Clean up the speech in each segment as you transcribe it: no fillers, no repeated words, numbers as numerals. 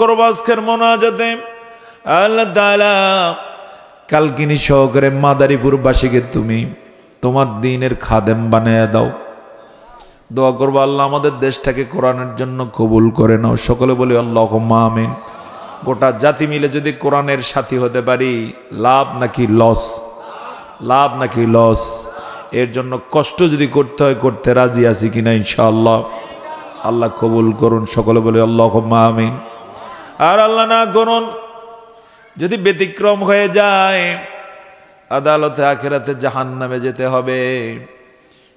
করব আজকের মোনাজাতে আল্লাহ তাআলা কালকিনি সহকারে মাদারীপুরবাসীকে তুমি তোমার দ্বীনের খাদেম বানিয়ে দাও। দোয়া করব আল্লাহ আমাদের দেশটাকে কোরআনের জন্য কবুল করে নাও। সকলে বলি আল্লাহুম্মা আমিন। গোটা জাতি মিলে যদি কোরআনের সাথী হতে পারি, লাভ নাকি লস? লাভ নাকি লস? এর জন্য কষ্ট যদি করতে হয় করতে রাজি আছি কিনা ইনশাআল্লাহ। আল্লাহ কবুল করুন। সকলে বলি আল্লাহুম্মা আমিন। আর আল্লাহ না করুন যদি ব্যতিক্রম হয়ে যায়, আদালতে আখিরাতে জাহান্নামে যেতে হবে,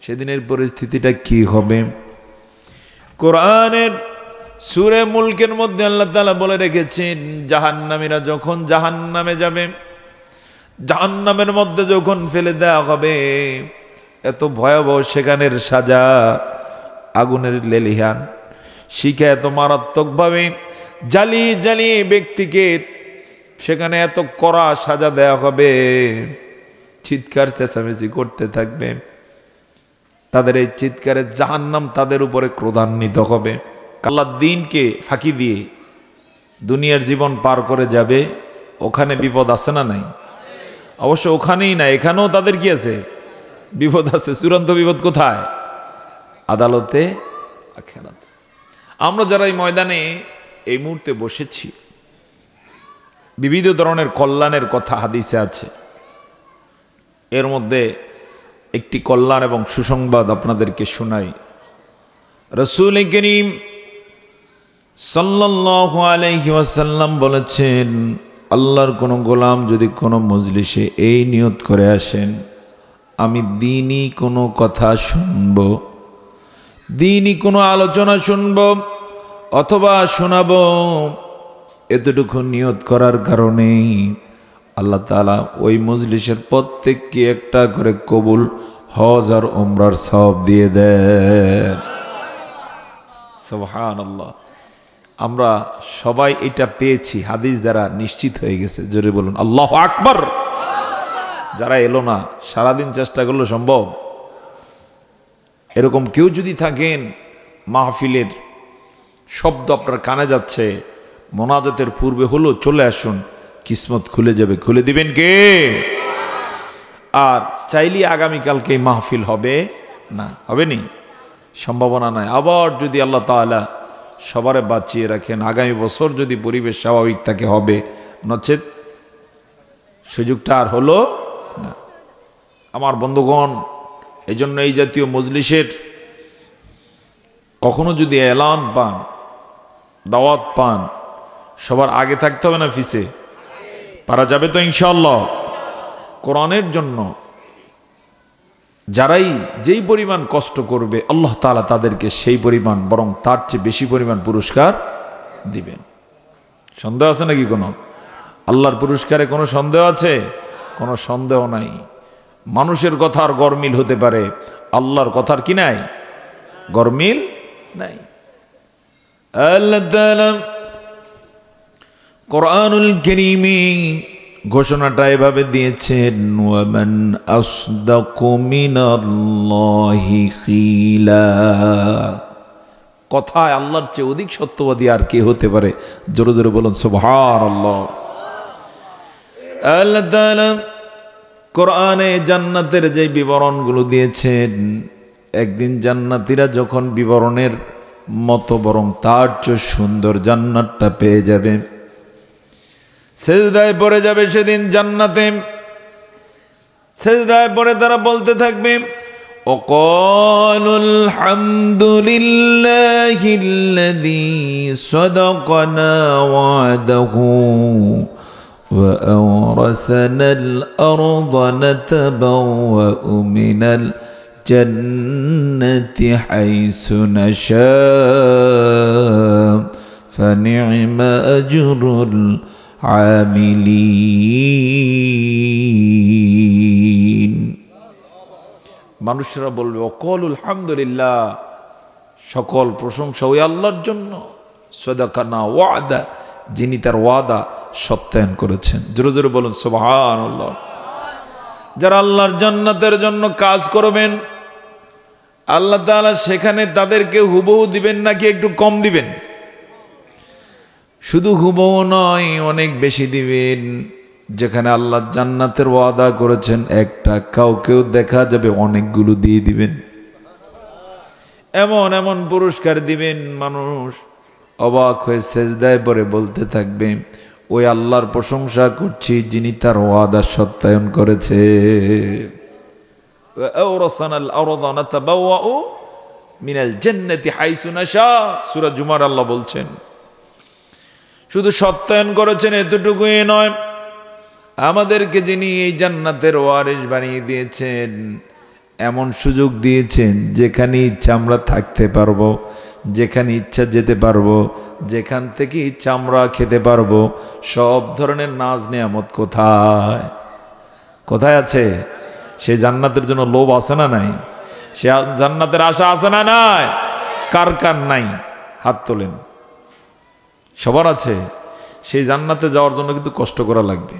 সেদিনের পরিস্থিতিটা কি হবে? কোরআনের সূরা মুলকের মধ্যে আল্লাহ তাআলা বলে রেখেছেন, জাহান্নামীরা যখন জাহান্নামে যাবে, জাহান্নামের মধ্যে যখন ফেলে দেওয়া হবে, এত ভয়াবহ সেখানের সাজা, আগুনের লেলিহান শিখা এত মারাত্মকভাবে জ্বালিয়ে জ্বালিয়ে ব্যক্তিকে সেখানে এত কড়া সাজা দেওয়া হবে, চিৎকার চেঁচামেচি করতে থাকবে। তাদের এই চিৎকারে জাহান্নাম তাদের উপরে ক্রোধান্বিত হবে। আল্লাহর দ্বীনকে ফাঁকি দিয়ে দুনিয়ার জীবন পার করে যাবে, ওখানে বিপদ আছে না নাই? অবশ্য ওখানেই না, এখানেও তাদের কি আছে? বিপদ আছে। চূড়ান্ত বিপদ কোথায়? আদালতে আখিরাতে। আমরা যারা এই ময়দানে এই মুহূর্তে বসেছি, বিবিধ ধরনের কল্যাণের কথা হাদিসে আছে। এর মধ্যে একটি কল্যাণ এবং সুসংবাদ আপনাদেরকে শোনাই। রাসূল করিম সাল্লাল্লাহু আলাইহি ওয়াসাল্লাম বলেছেন, আল্লাহর কোন গোলাম যদি কোনো মজলিসে এই নিয়ত করে আসেন, আমি দ্বীনি কোনো কথা শুনব, দ্বীনি কোনো আলোচনা শুনব অথবা শোনাবো, এতটুকু নিয়ত করার কারণেই আল্লাহ তাআলা ওই মজলিসের প্রত্যেককে একটা করে কবুল হজ আর উমরার সওয়াব দিয়ে দেন। সুবহানাল্লাহ। আমরা সবাই এটা পেয়েছি, হাদিস দ্বারা নিশ্চিত হয়ে গেছে। জোরে বলুন আল্লাহু আকবার। যারা এলো না, সারাদিন চেষ্টা করলে সম্ভব? এরকম কেউ যদি থাকেন, মাহফিলের শব্দ আপনার কানে যাচ্ছে, মোনাজাতের পূর্বে হলো চলে আসুন, কিসমত খুলে যাবে। খুলে দিবেন কে? আর চাইলে আগামীকালকে মাহফিল হবে না, হবে নি, সম্ভাবনা নাই। আবার যদি আল্লাহ তাআলা সবারে বাঁচিয়ে রাখেন, আগামী বছর যদি পরিবেশ স্বাভাবিক থাকে হবে, নচেত সুযোগটা আর হলো না। আমার বন্ধুগণ, এই জন্য এই জাতীয় মজলিসের কখনো যদি এলান পান, দাওয়াত পান, সবার আগে থাকতে হবে না ফিসে? পারা যাবে তো ইনশাআল্লাহ? কোরআনের জন্য যারাই যেই পরিমাণ কষ্ট করবে, আল্লাহ তাআলা তাদেরকে সেই পরিমাণ, বরং তার চেয়ে বেশি পরিমাণ পুরস্কার দিবেন। সন্দেহ আছে নাকি কোনো? আল্লাহর পুরস্কারে কোনো সন্দেহ আছে? কোনো সন্দেহ নাই। মানুষের কথার গরমিল হতে পারে, আল্লাহর কথার কি নাই? গরমিল নাই। আল্লাহ তাআলা কোরআনুল কারীমে ঘোষণাটা এভাবে দিয়েছেন, ওয়ামান আসদাকু মিনাল্লাহি কিলা। কথায় আল্লাহর চেয়ে অধিক সত্যবাদী আর কে হতে পারে? জোরে জোরে বলুন সুবহানাল্লাহ। আল্লাহ তাআলা কোরআনে জান্নাতের যে বিবরণগুলো দিয়েছেন, একদিন জান্নাতীরা যখন বিবরণের মতো বরং তার চেয়ে সুন্দর জান্নাতটা পেয়ে যাবে, সেজদায় পড়ে যাবে সেদিন জান্নাতে। সেজদায় পড়ে তারা বলতে থাকবে, ওয়াকালুল হামদুলিল্লাহিল্লাযী সাদাকানা ওয়াদাহু ওয়া আওরাসানাল আরদা নাতাবাওয়াউ মিনাল জান্নাতি হাইসু নাশা ফানি'মা আজরুল আমিলিন। মানুষরা বলবে, ওয়াকালুল হামদুলিল্লাহ, সকল প্রশংসা ওই আল্লাহর জন্য, সাদাকানা ওয়াদা, যিনি তার ওয়াদা সত্যায়ন করেছেন। জোরে জোরে বলুন সুবহানাল্লাহ। যারা আল্লাহর জান্নাতের জন্য কাজ করবেন, আল্লাহ তাআলা সেখানে তাদেরকে হুবহু দিবেন নাকি একটু কম দিবেন? শুধু হুবহু নয়, অনেক বেশি দিবেন। যেখানে আল্লাহ জান্নাতের ওয়াদা করেছেন একটা, কাউকেও দেখা যাবে অনেকগুলো দিয়ে দিবেন। এমন এমন পুরস্কার দিবেন, মানুষ অবাক হয়ে সেজদায় পড়ে বলতে থাকবে, ওই আল্লাহর প্রশংসা করছি যিনি তার ওয়াদা সত্যায়ন করেছে। সূরা জুমার আল্লাহ বলছেন, শুধু সত্যায়ন করেছেন এতটুকুই নয়, আমাদেরকে যিনি এই জান্নাতের ওয়ারিস বানিয়ে দিয়েছেন, এমন সুযোগ দিয়েছেন যেখানে ইচ্ছা আমরা থাকতে পারবো, যেখানে ইচ্ছা যেতে পারবো, যেখান থেকে ইচ্ছা আমরা খেতে পারবো। সব ধরনের নাজ নেয়ামত কোথায় কোথায় আছে? সে জান্নাতের জন্য লোভ আছে না নাই? সে জান্নাতের আশা আছে না নাই? কার কার নাই? হাত তোলেন। সবার আছে। সেই জান্নাতে যাওয়ার জন্য কিন্তু কষ্ট করা লাগবে।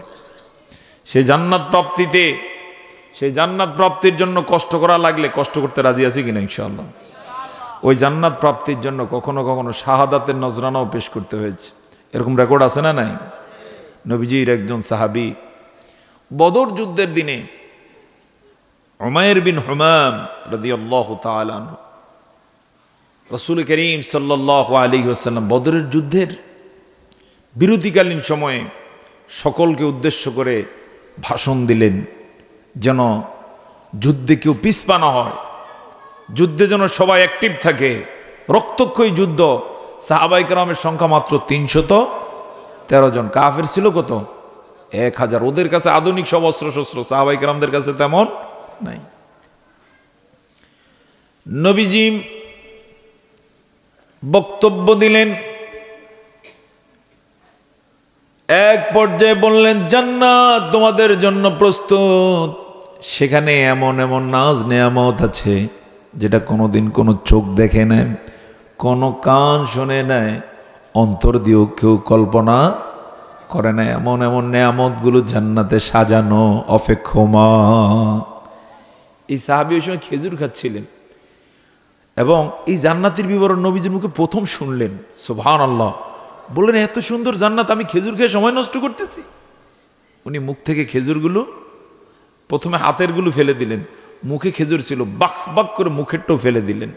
সেই জান্নাত প্রাপ্তিতে, সেই জান্নাত প্রাপ্তির জন্য কষ্ট করা লাগলে কষ্ট করতে রাজি আছি কিনা ইনশাআল্লাহ? ওই জান্নাত প্রাপ্তির জন্য কখনো কখনো শাহাদাতের নজরানাও পেশ করতে হয়েছে। এরকম রেকর্ড আছে না নাই? নবীজির একজন সাহাবী বদর যুদ্ধের দিনে উমাইর বিন হুমাম রাদিয়াল্লাহু তাআলা আনহু, রাসূল করিম সাল্লাল্লাহু আলাইহি ওয়াসাল্লাম বদরের যুদ্ধের বিরতিকালীন সময়ে সকলকে উদ্দেশ্য করে ভাষণ দিলেন, যেন যুদ্ধে কেউ পিছপা না হয়, যুদ্ধে যেন সবাই অ্যাক্টিভ থাকে। রক্তক্ষয়ী যুদ্ধ। সাহাবায়ে কেরামের সংখ্যা মাত্র 313 জন। কাফের ছিল কত? 1000। ওদের কাছে আধুনিক সব অস্ত্র শস্ত্র, সাহাবায়ে কেরামদের কাছে তেমন নাই। নবীজি বক্তব্য দিলেন, এক পর্যায়ে বললেন, জান্নাত তোমাদের জন্য প্রস্তুত। সেখানে এমন এমন নাজ নেয়ামত আছে যেটা কোনোদিন কোনো চোখ দেখে নেয়, কোনো কান শুনে নেয়, অন্তর দিয়েও কেউ কল্পনা করে না। এমন এমন নেয়ামতগুলো জান্নাতে সাজানো অপেক্ষমান। এই সাহাবী ওই সময় খেজুর খাচ্ছিলেন এবং এই জান্নাতের বিবরণ নবীজির মুখে প্রথম শুনলেন। সুবহানাল্লাহ। বললেন, এত সুন্দর জান্নাত, আমি খেজুর খেয়ে সময় নষ্ট করতেছি। উনি মুখ থেকে খেজুরগুলো প্রথমে হাতের গুলো ফেলে দিলেন, মুখে খেজুর ছিল, বাক বাক করে মুখেরটাও ফেলে দিলেন।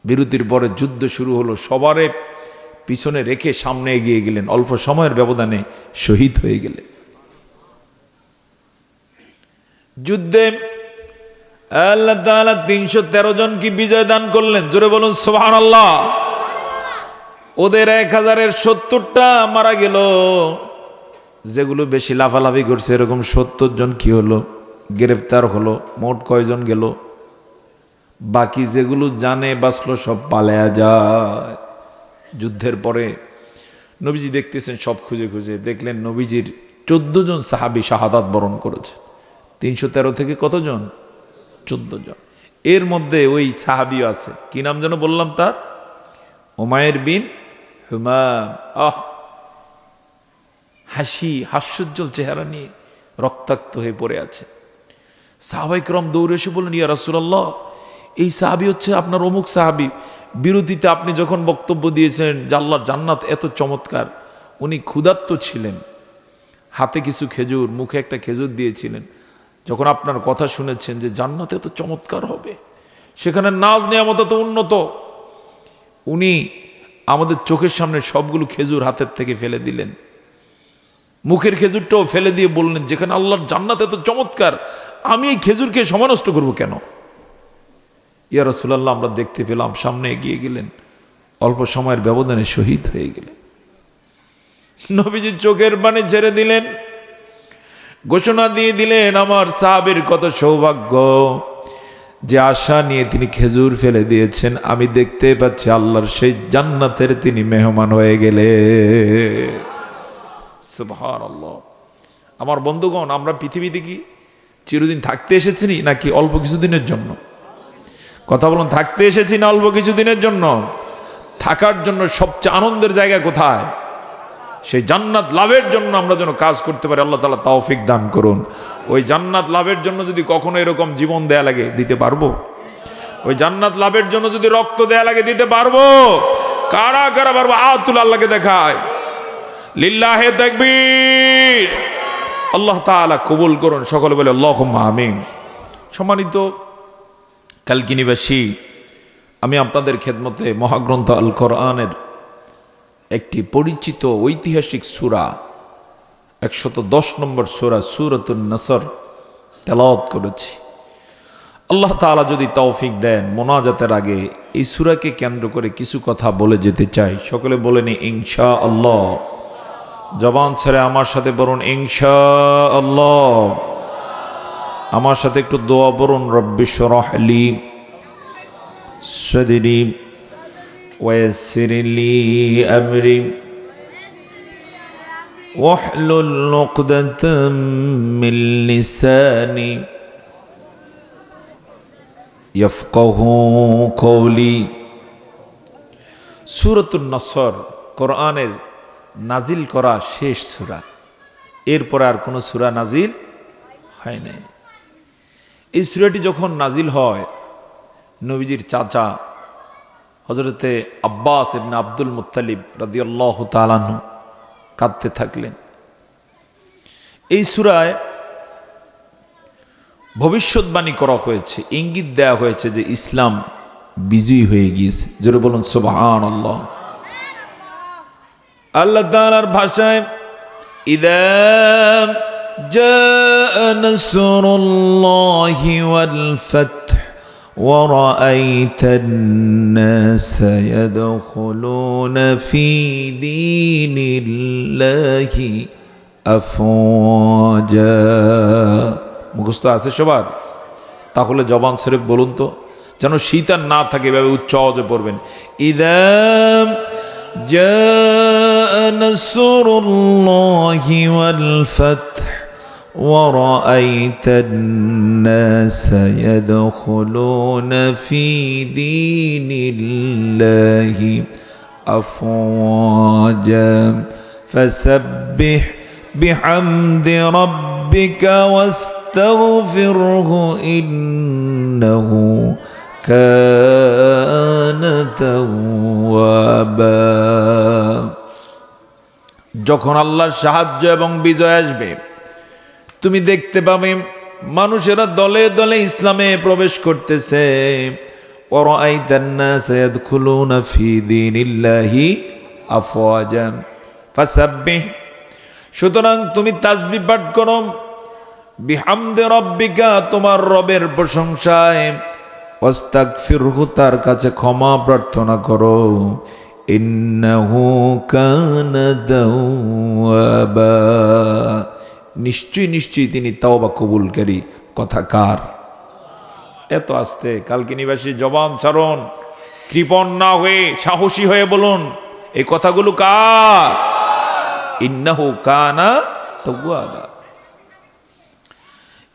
বিরতির পরে যুদ্ধ শুরু হলো। সবারে পিছনে রেখে সামনে এগিয়ে গেলেন, অল্প সময়ের ব্যবধানে শহীদ হয়ে গেলেন। যুদ্ধে আল্লাহ তাআলা 313 জন কি বিজয় দান করলেন? জোরে বলুন সুবহানাল্লাহ। ওদের 1000-এর 70টা মারা গেল। যেগুলো বেশি লাফালাফি করছে এরকম 70 জন কি হলো? গ্রেফতার হলো। মোট কয়জন গেল? বাকি যেগুলো জানে বাঁচলো সব পালায়া যায়। যুদ্ধের পরে নবীজি দেখতেছেন, সব খুঁজে খুঁজে দেখলেন নবীজির 14 জন সাহাবী শাহাদাত বরণ করেছে। 313 থেকে কতজন? 14 জন। এর মধ্যে ওই সাহাবীও আছে, কি নাম যেন বললাম তার? উমাইর বিন হুমাম। হাস্যোজ্জ্বল চেহারা নিয়ে রক্তাক্ত হয়ে পড়ে আছে। সাহাবায়ে কেরাম দৌড়ে এসে বললেন, ইয়া রাসূলুল্লাহ, এই সাহাবী হচ্ছে আপনার অমুক সাহাবী। বিরতিতে আপনি যখন বক্তব্য দিয়েছেন যে আল্লাহর জান্নাত এত চমৎকার, উনি ক্ষুধার্ত ছিলেন, হাতে কিছু খেজুর, মুখে একটা খেজুর দিয়েছিলেন। যখন আপনার কথা শুনেছেন যে জান্নাত এত চমৎকার হবে, সেখানে নাজ নেয়ামত এত উন্নত, উনি আমাদের চোখের সামনে সবগুলো খেজুর হাতের থেকে ফেলে দিলেন, মুখের খেজুরটাও ফেলে দিয়ে বললেন, যেখানে আল্লাহর জান্নাত এত চমৎকার, আমি এই খেজুর খেয়ে সময় নষ্ট করবো কেন? ইয়া রাসূলুল্লাহ, আমরা দেখতে পেলাম। সামনে এগিয়ে গেলেন, অল্প সময়ের ব্যবধানে শহীদ হয়ে গেলেন। নবীজি চোখের পানি ছেড়ে দিলেন, ঘোষণা দিয়ে দিলেন, আমার সাহাবীর কত সৌভাগ্য যে আশা নিয়ে তিনি খেজুর ফেলে দিয়েছেন, আমি দেখতে পাচ্ছি আল্লাহর সেই জান্নাতের তিনি মেহমান হয়ে গেলে। সুবহানাল্লাহ। আমার বন্ধুগণ, আমরা পৃথিবীতে কি চিরদিন থাকতে এসেছি নাকি অল্প কিছুদিনের জন্য? কথা বলুন, থাকতে এসেছি না অল্প কিছুদিনের জন্য? থাকার জন্য সবচেয়ে আনন্দের জায়গা কোথায়? সেই জান্নাত লাভের জন্য আমরা যেন কাজ করতে পারি, আল্লাহ তাআলা তৌফিক দান করুন। ওই জান্নাত লাভের জন্য যদি কখনো এরকম জীবন দেয়া লাগে, দিতে পারবো? ওই জান্নাত লাভের জন্য যদি রক্ত দেয়া লাগে, দিতে পারবো? কারা কারা পারবো হাত তুলে আল্লাহকে দেখায়। লিল্লাহে তাকবীর। আল্লাহ তাআলা কবুল করুন, সকলে বলে আল্লাহুম্মা আমিন। সম্মানিত কালকিনিবাসী, আমি আপনাদের খেদমতে মহাগ্রন্থ আল কোরআনের একটি পরিচিত ঐতিহাসিক সূরা 110 নম্বর সূরা সূরাতুন নাসর তেলাওয়াত করেছি। আল্লাহ তাআলা যদি তৌফিক দেন, মোনাজাতের আগে এই সূরাকে কেন্দ্র করে কিছু কথা বলে যেতে চাই। সকলে বলেন ইনশাআল্লাহ। জবান ছেড়ে আমার সাথে বলুন ইনশাআল্লাহ। আমার সাথে একটু দোয়া পড়ুন, রব্বি শরহ লি সাদরি ওয়াসসির লি আমরি ওয়াহলুল উকদাতাম মিন লিসানি ইয়াফকাহু কওলি। সূরাতুন নাসর কোরআনের নাজিল করা শেষ সূরা, এরপর আর কোনো সূরা নাজিল হয় নাই। এই সূরাটি যখন নাজিল হয়, নবীজির চাচা হযরতে আব্বাস ইবনে আব্দুল মুত্তালিব রাদিয়াল্লাহু তাআলা আনহু কাঁদতে থাকলেন। এই সূরায় ভবিষ্যৎবাণী করা হয়েছে, ইঙ্গিত দেওয়া হয়েছে যে ইসলাম বিজয়ী হয়ে গিয়েছে। জোরে বলুন সুবহানাল্লাহ। আল্লাহ তাআলার ভাষায় ইযা জাআ নাসরুল্লাহি ওয়াল ফাth ওয়া রাআইতান নাসা ইয়াদখুলুনা ফি দীনিল্লাহি আফওয়াজা। মুখস্থ আছে সবার? তাহলে জবান শরীফ বলুন তো, যেন শীতান না থাকে, এভাবে উচ্চ আওয়াজে পড়বেন। ইযা جاء نصر الله والفتح ورأيت الناس يدخلون في دين الله أفواجا فسبح بحمد ربك واستغفره إنه كان توابا। যখন আল্লাহর সাহায্য এবং বিজয় আসবে, তুমি দেখতে পাবে মানুষেরা দলে দলে ইসলামে প্রবেশ করতেছে। ওয়ারাআইতান নাস ইয়াদখুলুনা ফি দীনিল্লাহি আফওয়াজা ফাসাব্বিহ। সুতরাং তুমি তাসবিহ পাঠ করো, বিহামদি রাব্বিকা, তোমার রবের প্রশংসায়, ওয়াস্তাগফিরহু, তার কাছে ক্ষমা প্রার্থনা করো, ইন্নাহু কানা তাওয়াবা, নিশ্চয়ই নিশ্চয়ই তিনি তাওবা কবুলকারী। কথা কার? এত আস্তে কালকিনিবাসী জবান ছাড়ুন, কৃপণ না হয়ে সাহসী হয়ে বলুন এই কথাগুলো কার? ইন্নাহু কানা তাওয়াবা।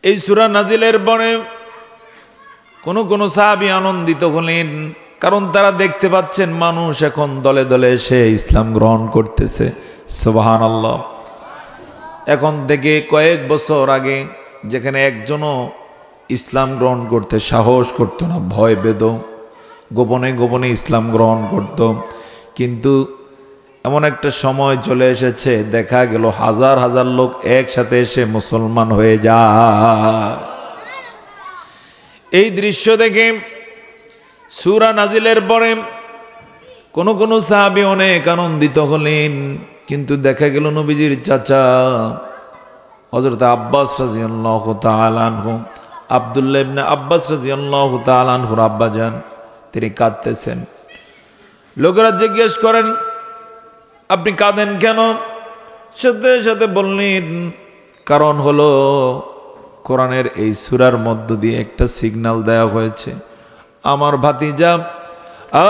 এই সূরা নাজিলের পরে কোন সাহাবী আনন্দিত হলেন, কারণ তারা দেখতে পাচ্ছেন মানুষ এখন দলে দলে এসে ইসলাম গ্রহণ করতেছে। সুবহানাল্লাহ। এখন থেকে কয়েক বছর আগে যেখানে একজনও ইসলাম গ্রহণ করতে সাহস করতো না, ভয় পেত, গোপনে গোপনে ইসলাম গ্রহণ করত, কিন্তু এমন একটা সময় চলে এসেছে, দেখা গেল হাজার হাজার লোক একসাথে এসে মুসলমান হয়ে যায়। এই দৃশ্য দেখে সূরা নাজিলের পরে কোন সাহাবী অনেক আনন্দিত হলেন, কিন্তু দেখা গেল নবীজির চাচা হযরত আব্বাস রাদিয়াল্লাহু তাআলা আনহু, আব্দুল্লাহ ইবনে আব্বাস রাদিয়াল্লাহু তাআলা আনহুর আব্বাজান, তিনি কাঁদতেছেন। লোকেরা জিজ্ঞেস করেন আপনি কাঁদেন কেন? সাথে সাথে বললেন কারণ হলো কোরআনের এই সূরার মধ্য দিয়ে একটা সিগন্যাল দেওয়া হয়েছে, আমার ভাতিজা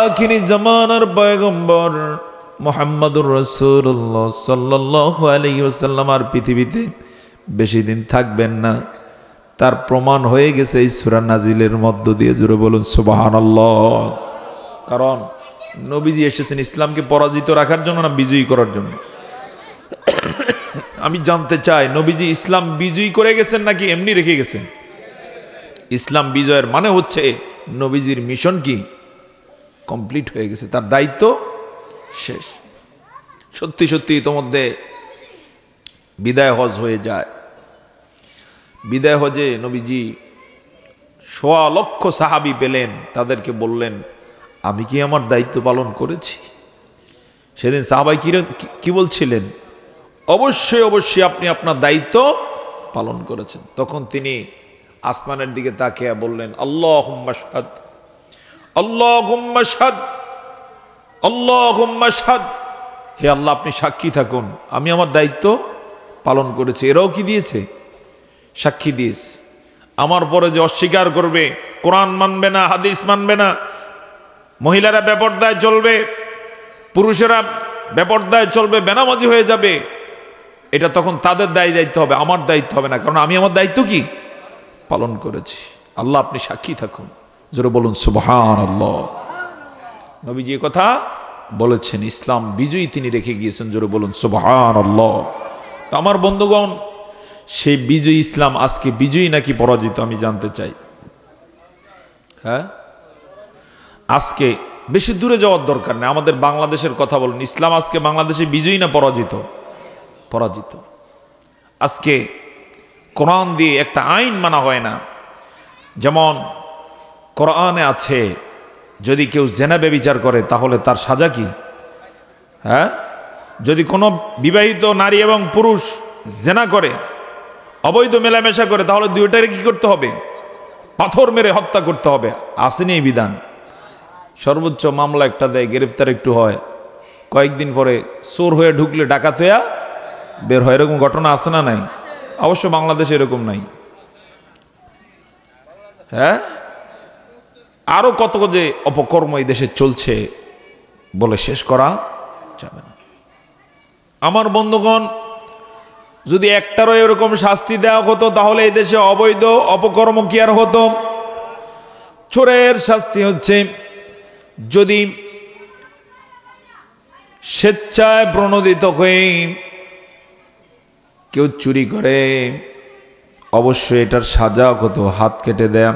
আখিরি জামানার পয়গম্বর মুহাম্মদুর রাসূলুল্লাহ সাল্লাল্লাহু আলাইহি ওয়াসাল্লাম আর পৃথিবীতে বেশি দিন থাকবেন না। তার প্রমাণ হয়ে গেছে এই সূরা নাজিলের মধ্য দিয়ে। জোরে বলুন সুবহানাল্লাহ। কারণ নবীজি এসেছেন ইসলামকে পরাজিত রাখার জন্য না বিজয়ী করার জন্য? আমি জানতে চাই নবীজি ইসলাম বিজয়ী করে গেছেন নাকি এমনি রেখে গেছেন? ইসলাম বিজয়ের মানে হচ্ছে নবীজির মিশন কি কমপ্লিট হয়ে গেছে, তার দায়িত্ব শেষ। সত্যি সত্যি ইতোমধ্যে বিদায় হজ হয়ে যায়। বিদায় হজে নবীজি ১০০ লক্ষ সাহাবী পেলেন, তাদেরকে বললেন আমি কি আমার দায়িত্ব পালন করেছি? সেদিন সাহাবাই কি বলছিলেন? অবশ্যই অবশ্যই আপনি আপনার দায়িত্ব পালন করেছেন। তখন তিনি আসমানের দিকে তাকিয়ে বললেন আল্লাহুম্মা শাহাদ, আল্লাহুম্মা শাহাদ, আল্লাহুম্মা শাহাদ, হে আল্লাহ আপনি সাক্ষী থাকুন আমি আমার দায়িত্ব পালন করেছি। এরাও কি দিয়েছে? সাক্ষী দিয়েছে। আমার পরে যে অস্বীকার করবে, কোরআন মানবে না, হাদিস মানবে না, মহিলারা বেপরদায় চলবে, পুরুষেরা বেপরদায় চলবে, বেনামাজি হয়ে যাবে, এটা তখন তাদের দায়িত্ব হবে, আমার দায়িত্ব হবে না, কারণ আমি আমার দায়িত্ব কি পালন করেছি। আল্লাহ আপনি সাক্ষী থাকুন। জোরে বলুন সুবহানাল্লাহ। নবীজি এই কথা বলেছেন, ইসলাম বিজয়ী তিনি রেখে গিয়েছেন। জোরে বলুন সুবহানাল্লাহ। তো আমার বন্ধুগণ, সেই বিজয়ী ইসলাম আজকে বিজয়ী নাকি পরাজিত আমি জানতে চাই। হ্যাঁ, আজকে বেশি দূরে যাওয়ার দরকার নেই, আমাদের বাংলাদেশের কথা বলুন, ইসলাম আজকে বাংলাদেশে বিজয়ী না পরাজিত? পরাজিত। আজকে কোরআন দিয়ে একটা আইন মানা হয় না। যেমন কোরআনে আছে যদি কেউ জেনা ব্যভিচার করে তাহলে তার সাজা কি? হ্যাঁ, যদি কোনো বিবাহিত নারী এবং পুরুষ জেনা করে, অবৈধ মেলামেশা করে, তাহলে দুইটারে কি করতে হবে? পাথর মেরে হত্যা করতে হবে। আসেনি এই বিধান? সর্বোচ্চ মামলা একটা দেয়, গ্রেফতার একটু হয়, কয়েকদিন পরে চোর হয়ে ঢুকলে ডাকাত হইয়া বের হয়, এরকম ঘটনা আছে না নাই? অবশ্য বাংলাদেশে এরকম নাই। হ্যাঁ, আরো কত যে অপকর্ম এই দেশে চলছে বলে শেষ করা যাবে না। আমার বন্ধুগণ, যদি একটারও এরকম শাস্তি দেওয়া হতো তাহলে এই দেশে অবৈধ অপকর্ম কি আর হতো? চোরের শাস্তি হচ্ছে যদি স্বেচ্ছায় প্রণোদিত হয়ে কেউ চুরি করে, অবশ্যই এটার সাজা হতো হাত কেটে দেয়া।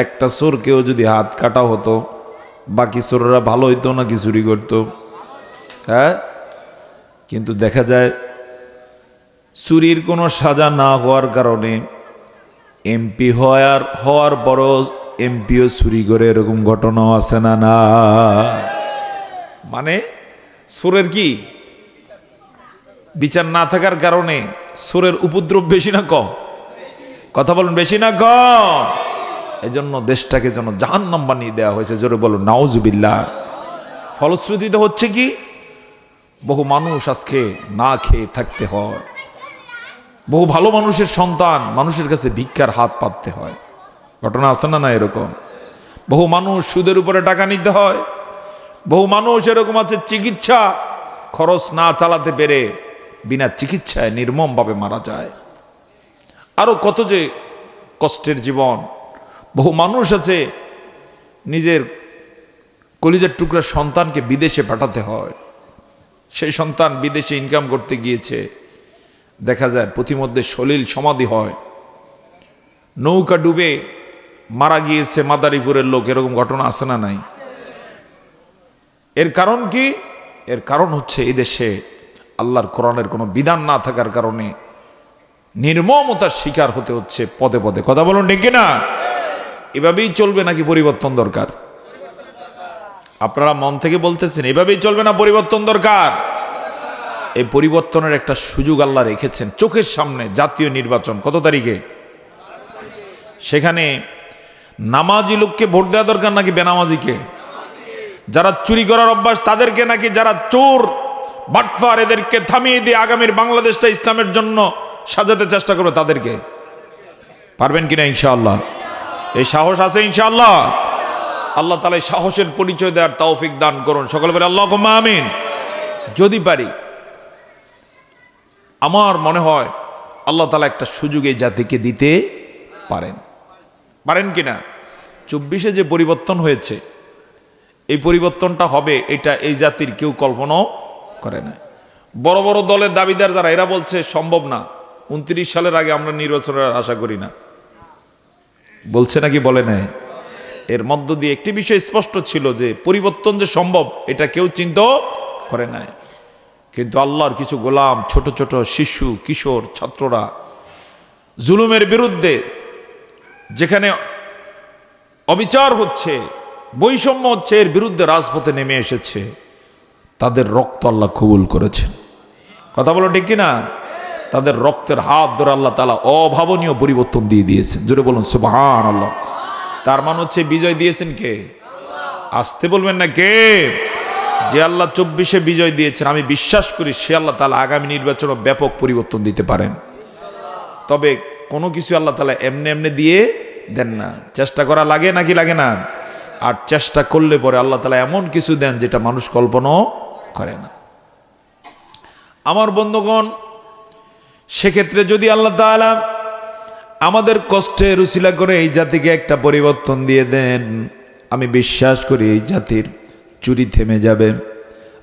একটা চোর কেউ যদি হাত কাটা হতো, বাকি চোররা ভালো হইতো নাকি চুরি করতো? হ্যাঁ, কিন্তু দেখা যায় চুরির কোনো সাজা না হওয়ার কারণে এমপি হওয়ার পরও এমপিও চুরি করে, এরকম ঘটনাও আছে না? না, মানে চোরের কি বিচার না থাকার কারণে চোরের উপদ্রব বেশি না কম? কথা বলুন, বেশি না কম? এজন্য দেশটাকে যেন জাহান্নাম বানিয়ে দেওয়া হয়েছে। জোরে বলুন নাউজুবিল্লাহ। ফলশ্রুতিতে হচ্ছে কি, বহু মানুষ আজকে না খেয়ে থাকতে হয়, বহু ভালো মানুষের সন্তান মানুষের কাছে ভিক্ষার হাত পাততে হয়। ঘটনা আছে না না এরকম? বহু মানুষ সুদের উপরে টাকা নিতে হয়, বহু মানুষ এরকম আছে চিকিৎসা খরচ না চালাতে পেরে বিনা চিকিৎসায় নির্মমভাবে মারা যায়। আরো কত যে কষ্টের জীবন। বহু মানুষ আছে নিজের কলিজার টুকরা সন্তানকে বিদেশে পাঠাতে হয়, সেই সন্তান বিদেশে ইনকাম করতে গিয়েছে, দেখা যায় প্রতিমধ্যে সলিল সমাধি হয়, নৌকা ডুবে মারা গিয়েছে মাদারীপুরের লোক, এরকম ঘটনা আছে না নাই? এর কারণ কি? এর কারণ হচ্ছে এই দেশে আল্লাহর কোরআনের কোনো বিধান না থাকার কারণে নির্মমতার শিকার হতে হচ্ছে পদে পদে। কথা বলুন ঠিক না? এভাবেই চলবে নাকি পরিবর্তন দরকার? আপনারা মন থেকে বলতেছেন এভাবেই চলবে না পরিবর্তন দরকার? এই পরিবর্তনের একটা সুযোগ আল্লাহ রেখেছেন চোখের সামনে। জাতীয় নির্বাচন কত তারিখে? সেখানে নামাজি লোককে ভোট দেওয়া দরকার নাকি বেনামাজিকে? যারা চুরি করার অভ্যাস তাদেরকে নাকি যারা চোর বাটফার এদেরকে থামিয়ে দিয়ে আগামীর বাংলাদেশটা ইসলামের জন্য সাজাতে চেষ্টা করবে তাদেরকে? পারবেন কিনা ইনশাআল্লাহ? এই সাহস আছে ইনশাআল্লাহ? আল্লাহ তাআলা সাহসের পরিচয় দেওয়ার তৌফিক দান করুন। সকলে বলে আল্লাহুম্মা আমিন। যদি পারি, আমার মনে হয় আল্লাহ তাআলা একটা সুযোগ এই জাতিকে দিতে পারেন কিনা? 24-এ যে পরিবর্তন হয়েছে, এই পরিবর্তনটা হবে এটা এই জাতির কেউ কল্পনাও করে না। বড় বড় দলের দাবিদার যারা, এরা বলছে সম্ভব না, 29 সালের আগে আমরা নির্বাচনের আশা করি না, বলছে নাকি বলে নাই? এর মধ্য দিয়ে একটি বিষয় স্পষ্ট ছিল যে পরিবর্তন যে সম্ভব এটা কেউ চিন্তা করে নাই। কিন্তু আল্লাহর কিছু গোলাম, ছোট ছোট শিশু, কিশোর, ছাত্ররা জুলুমের বিরুদ্ধে, যেখানে অবিচার হচ্ছে, বৈষম্য হচ্ছে, এর বিরুদ্ধে রাজপথে নেমে এসেছে। তাদের রক্ত আল্লাহ কবুল করেছেন। কথা বলো ঠিক কিনা? তাদের রক্তের হাত ধরে আল্লাহ তাআলা অভাবনীয় পরিবর্তন দিয়ে দিয়েছেন। জোরে বলুন সুবহানাল্লাহ। তার মানে হচ্ছে বিজয় দিয়েছেন কে? আসতে বলবেন না কে? যে আল্লাহ 24-এ বিজয় দিয়েছেন, আমি বিশ্বাস করি সে আল্লাহ তাআলা আগামী নির্বাচনে ব্যাপক পরিবর্তন দিতে পারেন। তবে কোনো কিছু আল্লাহ তাআলা এমনি এমনি দিয়ে দেন না, চেষ্টা করা লাগে নাকি লাগে না? আর চেষ্টা করলে পরে আল্লাহ তাআলা এমন কিছু দেন যেটা মানুষ কল্পনাও করে না। আমার বন্ধুগণ, সেক্ষেত্রে যদি আল্লাহ তাআলা আমাদের কষ্টের উসিলা করে এই জাতিকে একটা পরিবর্তন দিয়ে দেন, আমি বিশ্বাস করি এই জাতির চুরি থেমে যাবে,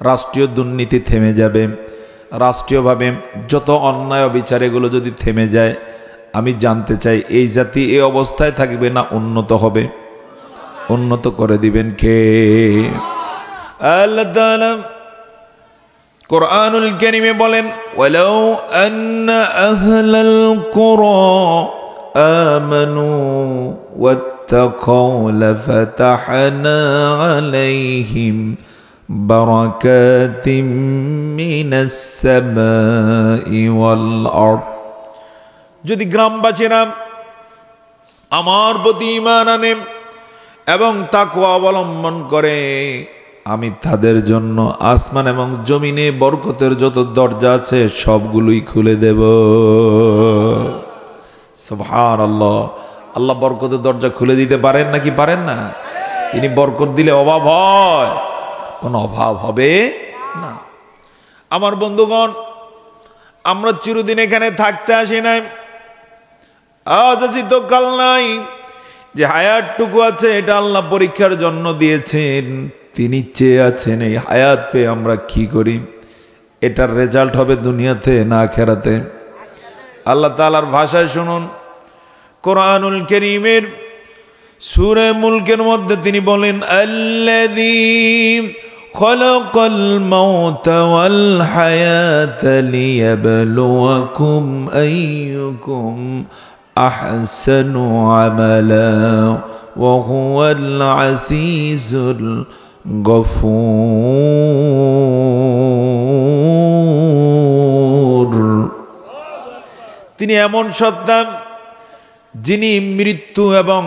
রাষ্ট্রীয় দুর্নীতি থেমে যাবে, রাষ্ট্রীয়ভাবে যত অন্যায় অবিচার এগুলো যদি থেমে যায়, আমি জানতে চাই এই জাতি এই অবস্থায় থাকবে না উন্নত হবে? উন্নত করে দিবেন কে? আল্লাহ তাআলা কুরআনুল কারীমে বলেন, ওয়ালাউ আন্না আহলাল কুরা আমানু ওয়াত্তাকাউ লাফাতাহনা আলাইহিম বারাকাতিম মিনাস সামাই ওয়াল আরদ। যদি গ্রামবাসীরা আমার প্রতি ঈমান আনে এবং তাকওয়া অবলম্বন করে, আমি তাদের জন্য আসমান এবং জমিনে বরকতের যত দরজা আছে সবগুলোই খুলে দেব। সুবহানাল্লাহ। আল্লাহ বরকতের দরজা খুলে দিতে পারেন নাকি পারেন না? তিনি বরকত দিলে অভাব হয়? কোনো অভাব হবে না। আমার বন্ধুগণ, আমরা চিরদিন এখানে থাকতে আসি নাই, আজ আছি তো কাল নাই। যে হায়াতটুকু আছে এটা আল্লাহ পরীক্ষার জন্য দিয়েছেন। তিনি চেয়ে আছেন এই হায়াত পেয়ে আমরা কি করি, এটার রেজাল্ট হবে দুনিয়াতে না আখিরাতে? আল্লাহ তাআলার ভাষায় শুনুন, কোরআনুল কারীমের সূরা মুলকের মধ্যে তিনি বলেন, আল্লাযী খালাকাল মাউতা ওয়াল হায়াতা লিয়াবলুয়াকুম আইয়ুকুম আহসানু আমালা ওয়া হুয়াল আজিজুল গফুর। তিনি এমন সত্তা যিনি মৃত্যু এবং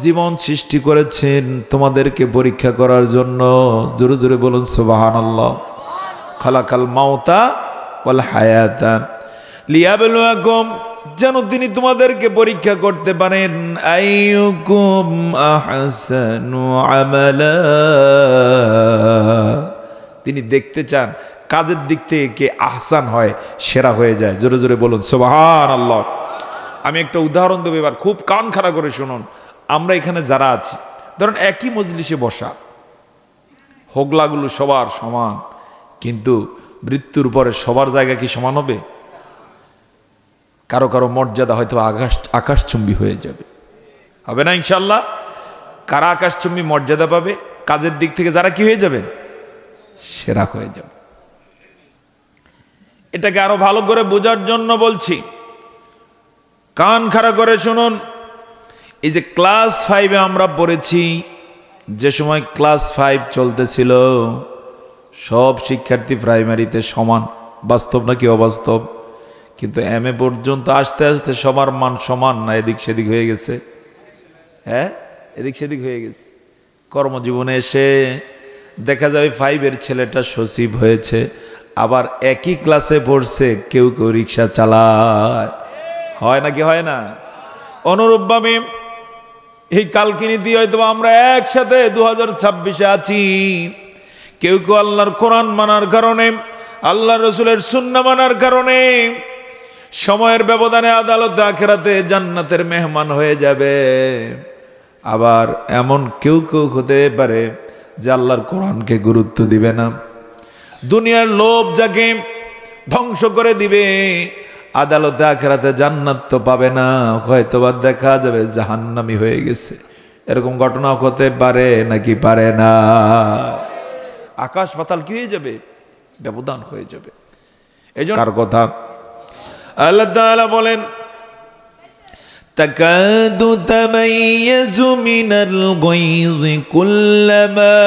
জীবন সৃষ্টি করেছেন তোমাদেরকে পরীক্ষা করার জন্য। জোরে জোরে বলুন সুবহানাল্লাহ। খালাকাল মাউতা ওয়াল হায়াতা লিয়াবলুয়াকুম, যেন তিনি তোমাদেরকে পরীক্ষা করতে পারেন। আইয়ুকুম আহসানু আমালা, তিনি দেখতে চান কাজের দিক থেকে কে আহসান হয়, সেরা হয়ে যায়। জোরে জোরে বলুন সুবহানাল্লাহ। আমি একটা উদাহরণ দেবো, এবার খুব কান খাড়া করে শুনুন। আমরা এখানে যারা আছি, ধরুন একই মজলিসে বসা, হোগলাগুলো সবার সমান, কিন্তু মৃত্যুর পরে সবার জায়গা কি সমান হবে? কারো কারো মর্যাদা হয়তো আকাশচুম্বী হয়ে যাবে, হবে না ইনশাল্লাহ? কারা আকাশচুম্বী মর্যাদা পাবে? কাজের দিক থেকে যারা কি হয়ে যাবে? সেরা হয়ে যাবে। এটাকে আরো ভালো করে বোঝার জন্য বলছি, কান খাড়া করে শুনুন। এই যে ক্লাস 5-এ আমরা পড়েছি, যে সময় ক্লাস 5 চলতেছিল, সব শিক্ষার্থী প্রাইমারিতে সমান। বাস্তব নাকি অবাস্তব? কিন্তু এমএ পর্যন্ত আসতে আসতে সবার মান সমান না, এদিক সেদিক হয়ে গেছে। হ্যাঁ, এদিক সেদিক হয়ে গেছে। কর্মজীবনে এসে দেখা যাবে 5-এর ছেলেটা সচিব হয়েছে, আবার একই ক্লাসে পড়ছে, কেউ কেউ রিক্সা চালায়। হয় নাকি হয় না? অনুরূপভাবে এই কালকিনিতে হয়তো আমরা একসাথে 2026-এ আছি। কেউ কেউ আল্লাহর কোরআন মানার কারণে, আল্লাহ রসুলের সুন্নাহ মানার কারণে সময়ের ব্যবধানে আদালতে আখিরাতে জান্নাতের মেহমান হয়ে যাবে। আবার এমন কেউ কেউ হতে পারে যে আল্লাহর কোরআনকে গুরুত্ব দিবে না, দুনিয়ার লোভ যাকে ধ্বংস করে দিবে, আদালতে আখিরাতে জান্নাত তো পাবে না, হয়তো বা দেখা যাবে জাহান্নামী হয়ে গেছে। এরকম ঘটনা হতে পারে নাকি পারে না? আকাশ পাতাল কি হয়ে যাবে? ব্যবধান হয়ে যাবে। এইজন্য কার কথা আল্লাহ তাআলা বলেন তাকাদু তামাইয়াজু মিনাল গায়জি কুল্লামা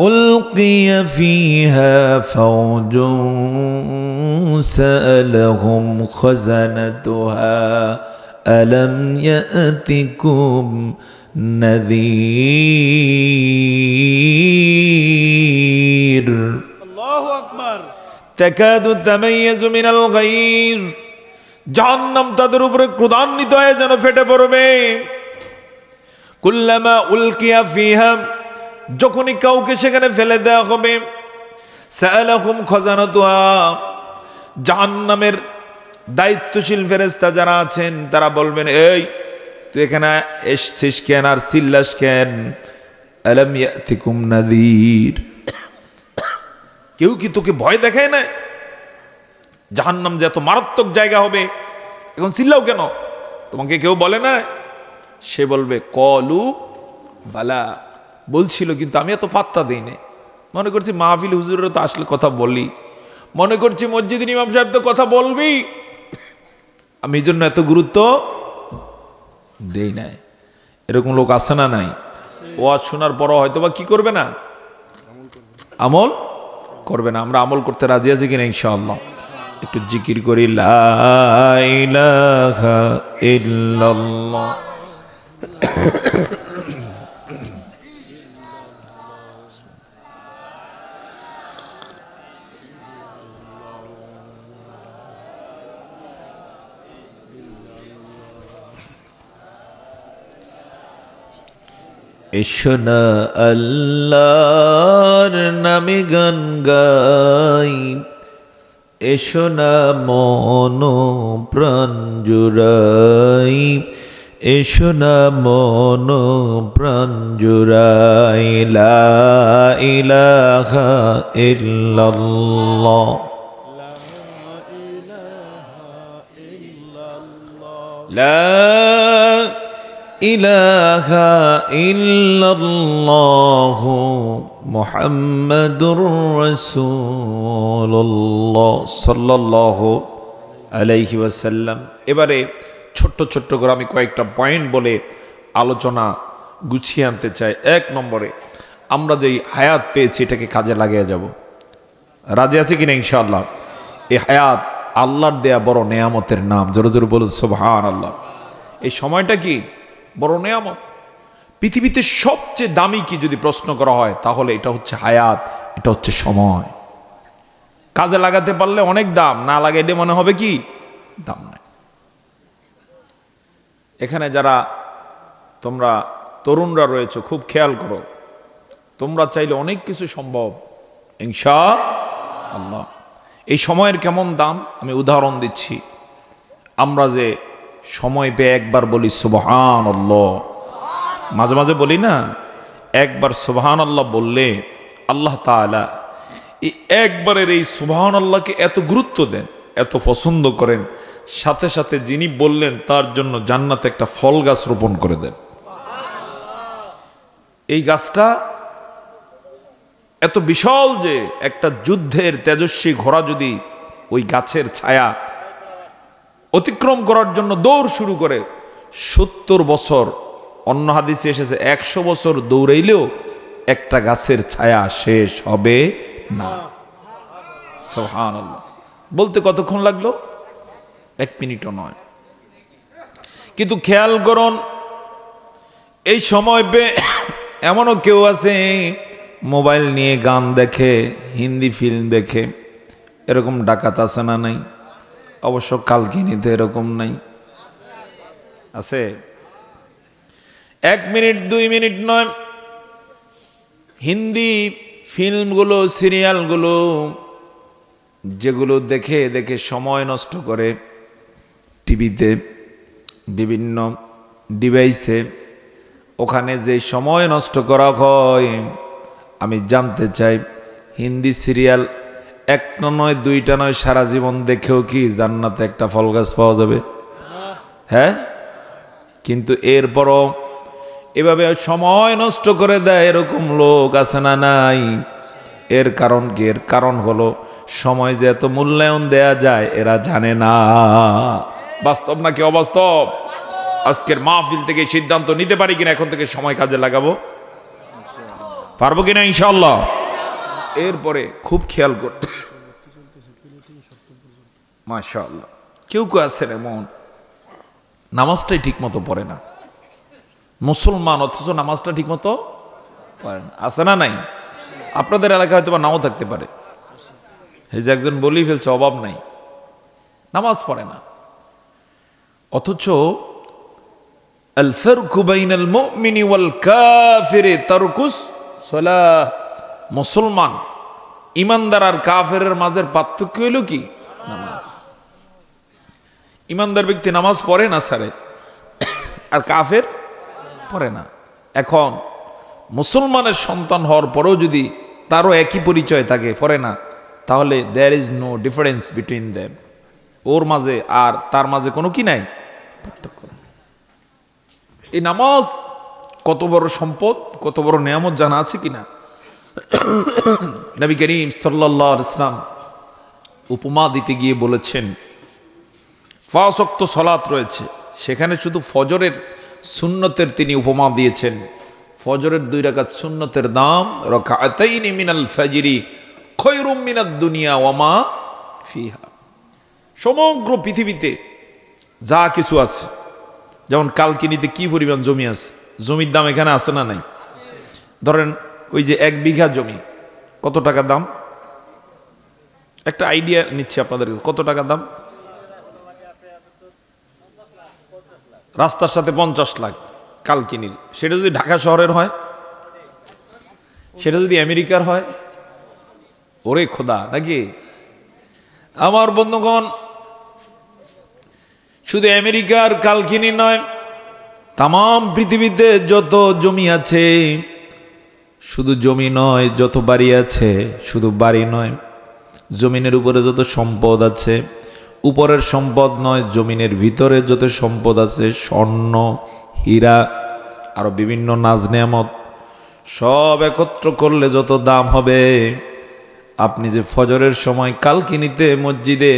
উলকিয়া ফিহা ফাওজুন সাআলাহুম খাযানাতুহা আলাম ইয়াতিকুম নাযীর। আল্লাহু আকবার। তাকাদু তামাইয়াজু মিনাল গায়জ, জাহান্নাম তাদের উপরে ক্রোধান্বিত হয়ে যেন ফেটে পড়বে। কুল্লামা উলকিয়া ফিহা, যখনই কাউকে সেখানে ফেলে দেওয়া হবে, সাআলাহুম খাযানাতুহা, জাহান্নামের দায়িত্বশীল ফেরেশতা যারা আছেন তারা বলবেন, এই তুই এখানে এসছিস কেন আর চিল্লাস কেন? আলাম ইয়াতিকুম নাযীর, কেউ কি তোকে ভয় দেখায় না? জাহান্নাম যে এত মারাত্মক জায়গা হবে, এখন চিল্লাও কেন? তোমাকে কেউ বলে না? সে বলবে কলু বালা, বলছিল কিন্তু আমি এত পাত্তা দিই না। মনে করছি মাহফিল হুজুরের তো আসলে কথা বলি, মনে করছি মসজিদের ইমাম সাহেব তো কথা বলবি, আমি এই জন্য এত গুরুত্ব দেই নাই। এরকম লোক আছে না নাই? ওয়াজ শোনার পরও হয়তো বা কি করবে না, আমল করবে না। আমরা আমল করতে রাজি আছি কিনা ইনশাআল্লাহ? একটু জিকির করি, লা ইলাহা ইল্লাল্লাহ। এসো না আল্লাহর নামে গান গাই, এসো না মন প্রাণ জুড়াই, এসো না মন প্রাণ জুড়াই, লা ইলাহা ইল্লাল্লাহ, লা ইলাহা ইল্লাল্লাহ মুহাম্মাদুর রাসূলুল্লাহ সাল্লাল্লাহু আলাইহি ওয়াসাল্লাম। এবারে ছোট্ট ছোট্ট করে আমি কয়েকটা পয়েন্ট বলে আলোচনা গুছিয়ে আনতে চাই। এক নম্বরে, আমরা যেই হায়াত পেয়েছি এটাকে কাজে লাগিয়ে যাব। রাজি আছে কিনা ইনশাআল্লাহ? এই হায়াত আল্লাহর দেয়া বড় নেয়ামতের নাম। জোরে জোরে বলুন সুবহানাল্লাহ। এই সময়টা কি বড় নেয়ামত। পৃথিবীতে সবচেয়ে দামি কি যদি প্রশ্ন করা হয় তাহলে এটা হচ্ছে হায়াত, এটা হচ্ছে সময়। কাজে লাগাতে পারলে অনেক দাম, না লাগাইলে মনে হবে কি দাম নাই। এখানে যারা তোমরা তরুণরা রয়েছে খুব খেয়াল করো, তোমরা চাইলে অনেক কিছু সম্ভব ইনশাআল্লাহ। এই সময়ের কেমন দাম আমি উদাহরণ দিচ্ছি। আমরা যে সময় পেয়ে একবার বলি সুবহানাল্লাহ, মাঝে মাঝে বলি না, একবার সুবহানাল্লাহ বললে আল্লাহ তাআলা এই একবারের এই সুবহানাল্লাহকে এত গুরুত্ব দেন, এত পছন্দ করেন, সাথে সাথে যিনি বললেন তার জন্য জান্নাতে একটা ফল গাছ রোপণ করে দেন। এই গাছটা এত বিশাল যে একটা যুদ্ধের তেজস্বী ঘোড়া যদি ওই গাছের ছায়া অতিক্রম করার জন্য দৌড় শুরু করে 70 বছর, অন্য হাদিসে এসেছে 100 বছর দৌড়াইলেও একটা গাছের ছায়া শেষ হবে না। সুবহানাল্লাহ। বলতে কতক্ষণ লাগলো? 1 মিনিটও নয়। কিন্তু খেয়াল করুন, এই সময় এমনও কেউ আছে মোবাইল নিয়ে গান দেখে, হিন্দি ফিল্ম দেখে। এরকম ডাকাত আছে না নাই? অবশ্য কালকিনিতে এরকম নাই, আছে? 1 মিনিট 2 মিনিট নয়, হিন্দি ফিল্মগুলো, সিরিয়ালগুলো যেগুলো দেখে দেখে সময় নষ্ট করে টিভিতে, বিভিন্ন ডিভাইসে, ওখানে যে সময় নষ্ট করা হয়, আমি জানতে চাই হিন্দি সিরিয়াল একটা নয়, দুইটা নয়, সারা জীবন দেখেও কি জান্নাতে একটা ফল গাছ পাওয়া যাবে? হ্যাঁ। কিন্তু এরপরও এভাবে সময় নষ্ট করে দেয় এরকম লোক আছে না নাই? এর কারণ কি? এর কারণ হলো সময় যে এত মূল্যায়ন দেয়া যায় এরা জানে না। বাস্তব নাকি অবাস্তব? আজকের মাহফিল থেকে সিদ্ধান্ত নিতে পারি কিনা এখন থেকে সময় কাজে লাগাবো, পারবো কিনা ইনশাআল্লাহ। এরপরে খুব খেয়াল করতে, মাশাআল্লাহ, কেউ কেউ আছেন এমন নামাজটাই ঠিক মতো পড়ে না, মুসলমান অথচ নামাজটা ঠিক মতো পড়ে না। আছে না নাই? আপনাদের এলাকায় হয়তো বা নাও থাকতে পারে। এই যে একজন বলেই ফেলছে অভাব নাই, নামাজ পড়ে না। অথচ আল ফারকু বাইনাল মুমিনি ওয়াল কাফিরি তারকুস সালাহ, মুসলমান ইমানদার আর কাফেরের মাঝের পার্থক্য হলো কি? নামাজ। ইমানদার ব্যক্তি নামাজ পড়ে না সারে, আর কাফের পড়ে না। এখন মুসলমানের সন্তান হওয়ার পরেও যদি তারও একই পরিচয় থাকে, পড়ে না, তাহলে there is no difference between them. ওর মাঝে আর তার মাঝে কোনো কি নাই, পার্থক্য। এই নামাজ কত বড় সম্পদ, কত বড় নিয়ামত জানা আছে কিনা? নবী করিম সাল্লাল্লাহু আলাইহি ওয়াসাল্লাম উপমা দিতে গিয়ে বলেছেন, 5 ওয়াক্ত সালাত রয়েছে, সেখানে শুধু ফজরের সুন্নতের তিনি উপমা দিয়েছেন। ফজরের 2 রাকাত সুন্নতের দাম রাকাতাইনি মিনাল ফাজরি খায়রুম মিনাদ দুনিয়া ওয়া মা ফিহা। সমগ্র পৃথিবীতে যা কিছু আছে, যেমন কালকিনিতে কি পরিমাণ জমি আছে, জমির দাম এখানে আছে না নাই? ধরেন ওই যে 1 বিঘা জমি কত টাকা দাম? একটা আইডিয়া নিচ্ছি আপনাদের, কত টাকা দাম? রাস্তার সাথে 50 লাখ কালকিনির। সেটা যদি ঢাকা শহরের হয়, সেটা যদি আমেরিকার হয়, ওরে খোদা, নাকি? আমার বন্ধুগণ, শুধু আমেরিকার কালকিনি নয়, তাম পৃথিবীতে যত জমি আছে, শুধু জমি নয়, যত বাড়ি আছে, শুধু বাড়ি নয়, জমিনের উপরে যত সম্পদ আছে, উপরের সম্পদ নয়, জমিনের ভিতরে যত সম্পদ আছে, স্বর্ণ, হীরা, আরো বিভিন্ন নাজ নেয়ামত, সব একত্র করলে যত দাম হবে। আপনি যে ফজরের সময় কালকিনিতে মসজিদে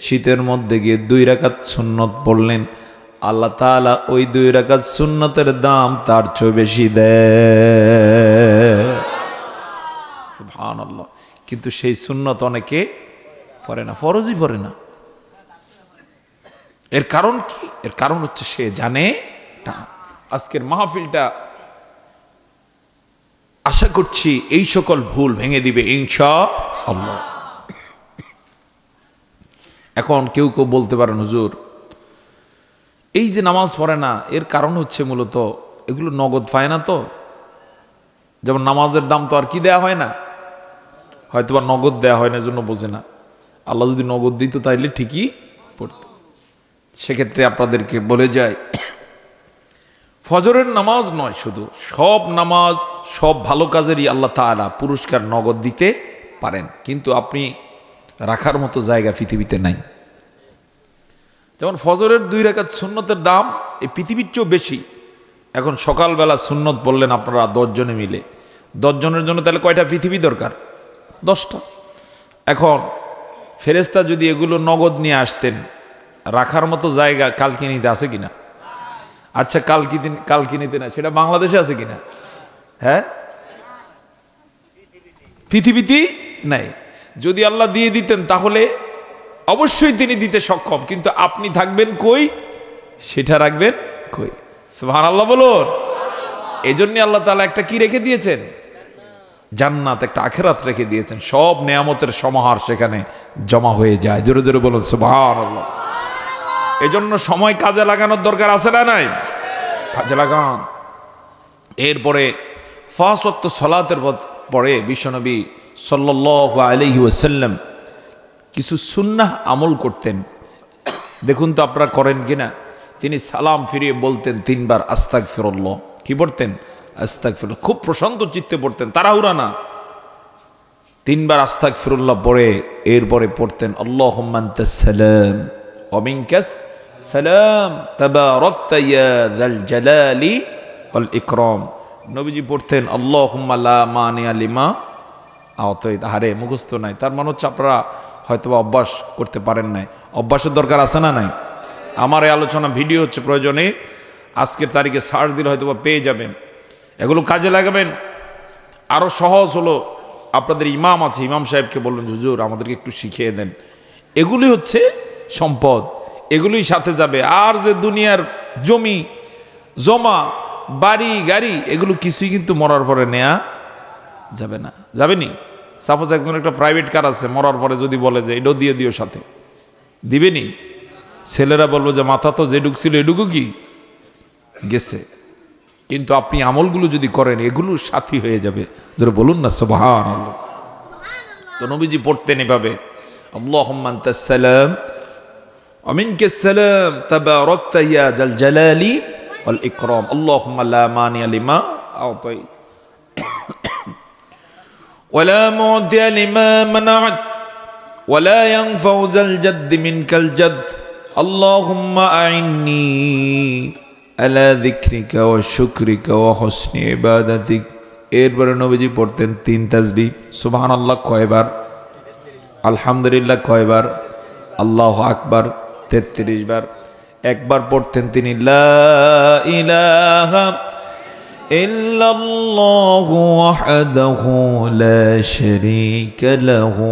শীতের মধ্যে গিয়ে 2 রাকাত সুন্নত পড়লেন, আল্লাহ তাআলা ওই 2 রাকাত সুন্নতের দাম তার চেয়ে বেশি দেয়। সুবহানাল্লাহ। কিন্তু সেই সুন্নত অনেকে পড়ে না, ফরজই পড়ে না। এর কারণ কি? এর কারণ হচ্ছে সে জানে না। আজকের মাহফিলটা আশা করছি এই সকল ভুল ভেঙে দিবে ইনশাআল্লাহ। এখন কেউ কেউ বলতে পারেন, হুজুর এই যে নামাজ পড়ে না, এর কারণ হচ্ছে মূলত এগুলো নগদ পায় না। তো যেমন নামাজের দাম তো আর কি দেয়া হয় না, হয়তো বা নগদ দেয়া হয় না, জন্য বোঝে না। আল্লাহ যদি নগদ দিত তাইলে ঠিকই পড়ত। সেক্ষেত্রে আপনাদেরকে বলে যায়, ফজরের নামাজ নয় শুধু, সব নামাজ, সব ভালো কাজেরই আল্লাহ তাআলা পুরস্কার নগদ দিতে পারেন, কিন্তু আপনি রাখার মতো জায়গা পৃথিবীতে নাই। যেমন ফজরের 2 রাকাত সুন্নতের দাম এই পৃথিবীর চেয়েও বেশি। এখন সকালবেলা সুন্নত বললেন আপনারা 10 জনে মিলে, 10 জনের জন্য তাহলে কয়টা পৃথিবী দরকার? 10টা। এখন ফেরেশতা যদি এগুলো নগদ নিয়ে আসতেন, রাখার মতো জায়গা কালকিনিতে আছে কিনা? আচ্ছা, কালকিনিতে না, সেটা বাংলাদেশে আছে কিনা? হ্যাঁ, পৃথিবীতেই নাই। যদি আল্লাহ দিয়ে দিতেন তাহলে অবশ্যই তিনি দিতে সক্ষম, কিন্তু আপনি থাকবেন কই, সেটা রাখবেন কই? সুবহানাল্লাহ বলুন। এই জন্য আল্লাহ তাআলা একটা কি রেখে দিয়েছেন? জান্নাত, একটা আখিরাত রেখে দিয়েছেন। সব নেয়ামতের সমাহার সেখানে জমা হয়ে যায়। জোরে জোরে বলুন সুবহানাল্লাহ। এই জন্য সময় কাজে লাগানোর দরকার আছে না নাই? কাজে লাগান। এরপরে 5 ওয়াক্ত সালাতের পরে বিশ্বনবী সাল্লাল্লাহু আলাইহি ওয়াসাল্লাম কিছু সুন্নাহ আমল করতেন। দেখুন তো আপনারা করেন কিনা। তিনি সালাম ফিরিয়ে বলতেন 3 বার আস্তাগফিরুল্লাহ। কি পড়তেন? আস্তাগফিরুল্লাহ। খুব প্রশান্ত চিত্তে পড়তেন, তাড়াহুড়া না। 3 বার আস্তাগফিরুল্লাহ পড়ে এরপরে পড়তেন আল্লাহুম্মা আনতাস সালাম ওয়া মিনকাস সালাম তাবারাকতা ইয়া যাল জালালি ওয়াল ইকরাম। নবীজি পড়তেন আল্লাহুম্মা লা মানিয়া লিমা আওতায় হারে মুখস্থ নাই, তার মানে হচ্ছে আপনারা হয়তো অভ্যাস করতে পারেন নাই। অভ্যাসের দরকার আছে না নাই? আমার এই আলোচনা ভিডিও হচ্ছে, প্রয়োজনে আজকের তারিখে সার্চ দিলে হয়তো পেয়ে যাবেন। এগুলো কাজে লাগাবেন। আরও সহজ হলো, আপনাদের ইমাম আছে, ইমাম সাহেবকে বললেন হুজুর আমাদেরকে একটু শিখিয়ে দেন। এগুলি হচ্ছে সম্পদ, এগুলোই সাথে যাবে। আর যে দুনিয়ার জমি জমা বাড়ি গাড়ি এগুলো কিছুই কিন্তু মরার পরে নেয়া যাবে না। যাবেনি? সাপোজ একজন একটা প্রাইভেট কার আছে, মরার পরে যদি বলে যে এটাও দিয়ে দিও সাথে, দিবেনি? ছেলেরা বলবো যে মাথা তো যেটুক ছিল এটুকু কি গেছে। কিন্তু আপনি আমলগুলো যদি করেন এগুলো সাথী হয়ে যাবে। যারা বলুন না সুবহানাল্লাহ। তো নবীজি পড়তেন এভাবে, আল্লাহুম্মা আনতাস সালাম ওয়া মিনকাস সালাম তাবারাকতা ইয়া জাল জালালি ওয়াল ইকরাম আল্লাহুম্মা লা মানিয়া লিমা আ'তাই ওয়া লা মু'তিয়া লিমা মানা'ত ওয়া লা ইয়ানফা'ু জাল জাদ্দ মিনকাল জাদ্দ আল্লাহুম্মা আ'ইন্নি আলা যিকরিকা ওয়া শুকরিকা ওয়া হুসনি ইবাদাতিক। এরপরে নবীজি পড়তেন 3 তাসবিহ। সুবহানাল্লাহ কয়বার? আলহামদুলিল্লাহ কয়বার? আল্লাহু আকবার 33 বার। একবার পড়তেন তিনি লা ইলাহা ইল্লাল্লাহু ওয়াহদাহু লা শারীকা লাহু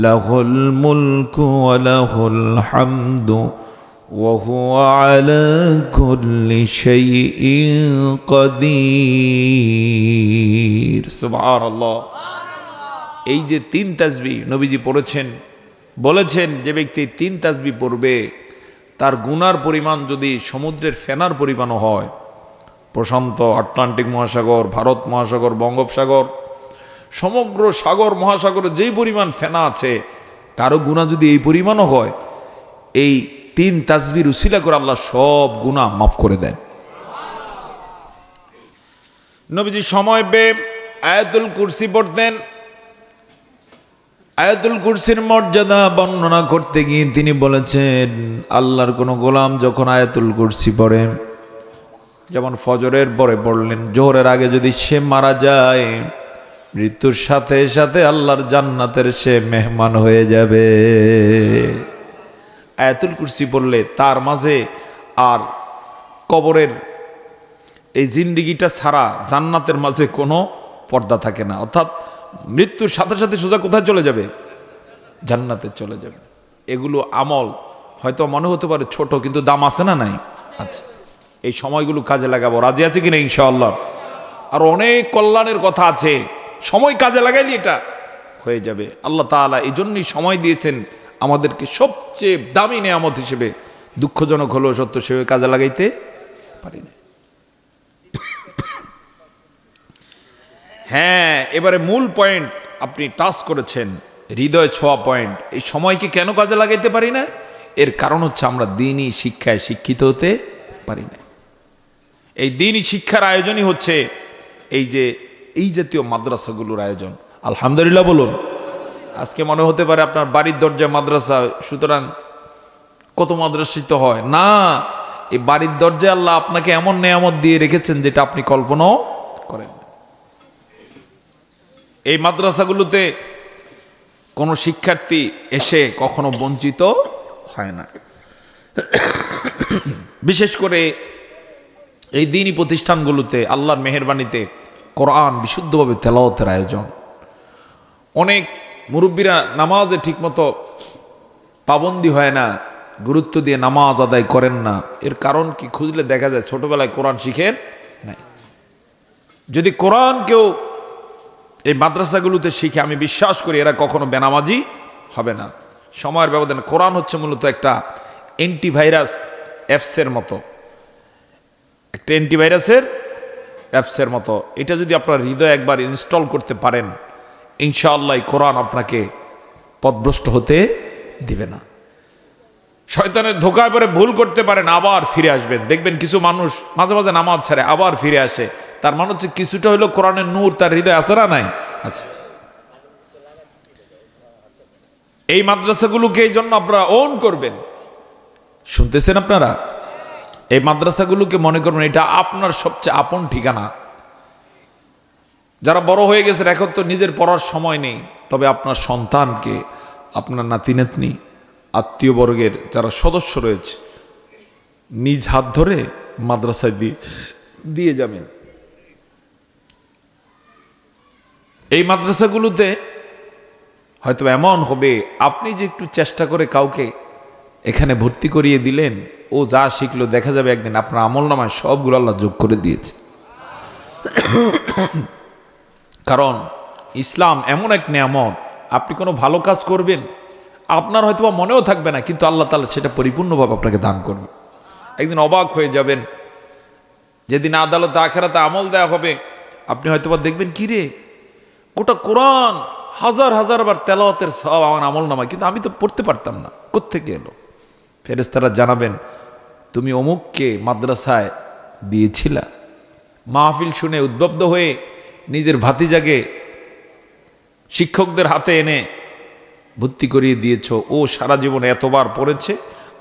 লাহুল মুলকু ওয়া লাহুল হামদু ওয়া হুয়া আলা কুল্লি শাইইন কাদির। সুবহানাল্লাহ। এই যে 3 তাসবিহ নবীজি পড়েছেন, বলেছেন যে ব্যক্তি 3 তাসবিহ পড়বে তার গুনার পরিমাণ যদি সমুদ্রের ফেনার পরিমাণও হয়, প্রশান্ত আটলান্টিক মহাসাগর, ভারত মহাসাগর, বঙ্গোপসাগর, সমগ্র সাগর মহাসাগরে যেই পরিমাণ ফেনা আছে, কারো গুনাহ যদি এই পরিমাণও হয়, এই 3 তাসবিহ উসিলা করে আল্লাহ সব গুনাহ মাফ করে দেন। নবীজি সময় পেয়ে আয়াতুল কুরসি পড়তেন। আয়াতুল কুরসির মর্যাদা বর্ণনা করতে গিয়ে তিনি বলেছেন, আল্লাহর কোন গোলাম যখন আয়াতুল কুরসি পড়ে, যেমন ফজরের পরে পড়লেন, জোহরের আগে যদি সে মারা যায়, মৃত্যুর সাথে সাথে আল্লাহর জান্নাতের সে মেহমান হয়ে যাবে। আয়াতুল কুরসি পড়লে তার মাঝে আর কবরের এই জিন্দিগিটা ছাড়া জান্নাতের মাঝে কোনো পর্দা থাকে না। অর্থাৎ মৃত্যুর সাথে সাথে সোজা কোথায় চলে যাবে? জান্নাতে চলে যাবে। এগুলো আমল হয়তো মনে হতে পারে ছোট, কিন্তু দাম আছে না নাই? আচ্ছা, এই সময়গুলো কাজে লাগাবো। রাজি আছে কিনা ইনশাআল্লাহ? আর অনেক কল্যাণের কথা আছে, সময় কাজে লাগাইলে এটা হয়ে যাবে। আল্লাহ তাআলা এই জন্যই সময় দিয়েছেন আমাদেরকে সবচেয়ে দামি নেয়ামত হিসেবে। দুঃখজনক হলেও সত্য, সেভাবে কাজে লাগাইতে পারি না। হ্যাঁ, এবারে মূল পয়েন্ট আপনি টাচ করেছেন, হৃদয় ছোঁয়া পয়েন্ট। এই সময়কে কেন কাজে লাগাইতে পারি না? এর কারণ হচ্ছে আমরা দ্বীনি শিক্ষায় শিক্ষিত হতে পারি না। এই দ্বীনি শিক্ষার আয়োজনই হচ্ছে এই জাতীয় মাদ্রাসাগুলোর আয়োজন। আলহামদুলিল্লাহ বলুন। আজকে মনে হতে পারে আপনার বাড়ির দরজায় মাদ্রাসা, সুতরাং কত মাদ্রাসিত হয় না। এই বাড়ির দরজায় আল্লাহ আপনাকে এমন নেয়ামত দিয়ে রেখেছেন যেটা আপনি কল্পনাও করেন। এই মাদ্রাসাগুলোতে কোনো শিক্ষার্থী এসে কখনো বঞ্চিত হয় না। বিশেষ করে এই দ্বীনি প্রতিষ্ঠানগুলোতে আল্লাহর মেহেরবানিতে কোরআন বিশুদ্ধভাবে তেলাওয়াতের আয়োজন। অনেক মুরব্বীরা নামাজে ঠিকমতো পাবন্দি হয় না, গুরুত্ব দিয়ে নামাজ আদায় করেন না। এর কারণ কি খুঁজলে দেখা যায় ছোটবেলায় কোরআন শিখেন নাই। যদি কোরআন কেউ এই মাদ্রাসাগুলোতে শিখে, আমি বিশ্বাস করি এরা কখনো বেনামাজি হবে না। সময়ের ব্যবধানে কোরআন হচ্ছে মূলত একটা অ্যান্টিভাইরাস অ্যাপসের মতো, একটা অ্যান্টিভাইরাসের অ্যাপসের মতো। এটা যদি আপনার হৃদয়ে একবার ইনস্টল করতে পারেন, ইনশাআল্লাহ কোরআন আপনাকে পথভ্রষ্ট হতে দিবে না। শয়তানের ধোঁকায় পরে ভুল করতে পারেন, আবার ফিরে আসবেন। দেখবেন কিছু মানুষ মাঝে মাঝে নামাজ ছাড়ে, আবার ফিরে আসে। তার মানে হচ্ছে কিছুটা হইলো কোরআনের নূর তার হৃদয় আছে না নাই? আচ্ছা, এই মাদ্রাসাগুলোকে এই জন্য আপনারা ওন করবেন। শুনতেছেন আপনারা? এই মাদ্রাসাগুলোকে মনে করবেন এটা আপনার সবচেয়ে আপন ঠিকানা। যারা বড় হয়ে গেছেন এখন তো নিজের পড়ার সময় নেই, তবে আপনার সন্তানকে, আপনার নাতি নাতনি, আত্মীয়বর্গের যারা সদস্য রয়েছে নিজ হাত ধরে মাদ্রাসায় দিয়ে যাবেন। এই মাদ্রাসাগুলোতে হয়তো এমন হবে, আপনি যে একটু চেষ্টা করে কাউকে এখানে ভর্তি করিয়ে দিলেন, ও যা শিখলো দেখা যাবে একদিন আপনার আমলনামায় সবগুলো আল্লাহ যোগ করে দিয়েছে। কারণ ইসলাম এমন এক নিয়ামত, আপনি কোনো ভালো কাজ করবেন, আপনার হয়তো মনেও থাকবে না, কিন্তু আল্লাহ তাআলা সেটা পরিপূর্ণভাবে আপনাকে দান করবে। একদিন অবাক হয়ে যাবেন, যেদিন আদালতে আখিরাতে আমল দেয়া হবে, আপনি হয়তো দেখবেন কি রে, গোটা কোরআন হাজার হাজার বার তেলাওয়াতের সওয়াব আমার আমলনামায়, কিন্তু আমি তো পড়তে পারতাম না, কোত্থেকে এলো? ফেরেশতারা জানাবেন, তুমি অমুককে মাদ্রাসায় দিয়েছিলা, মাহফিল শুনে উদ্বুদ্ধ হয়ে নিজের ভাতিজাকে শিক্ষকদের হাতে এনে ভর্তি করিয়ে দিয়েছ, ও সারা জীবনে এতবার পড়েছে,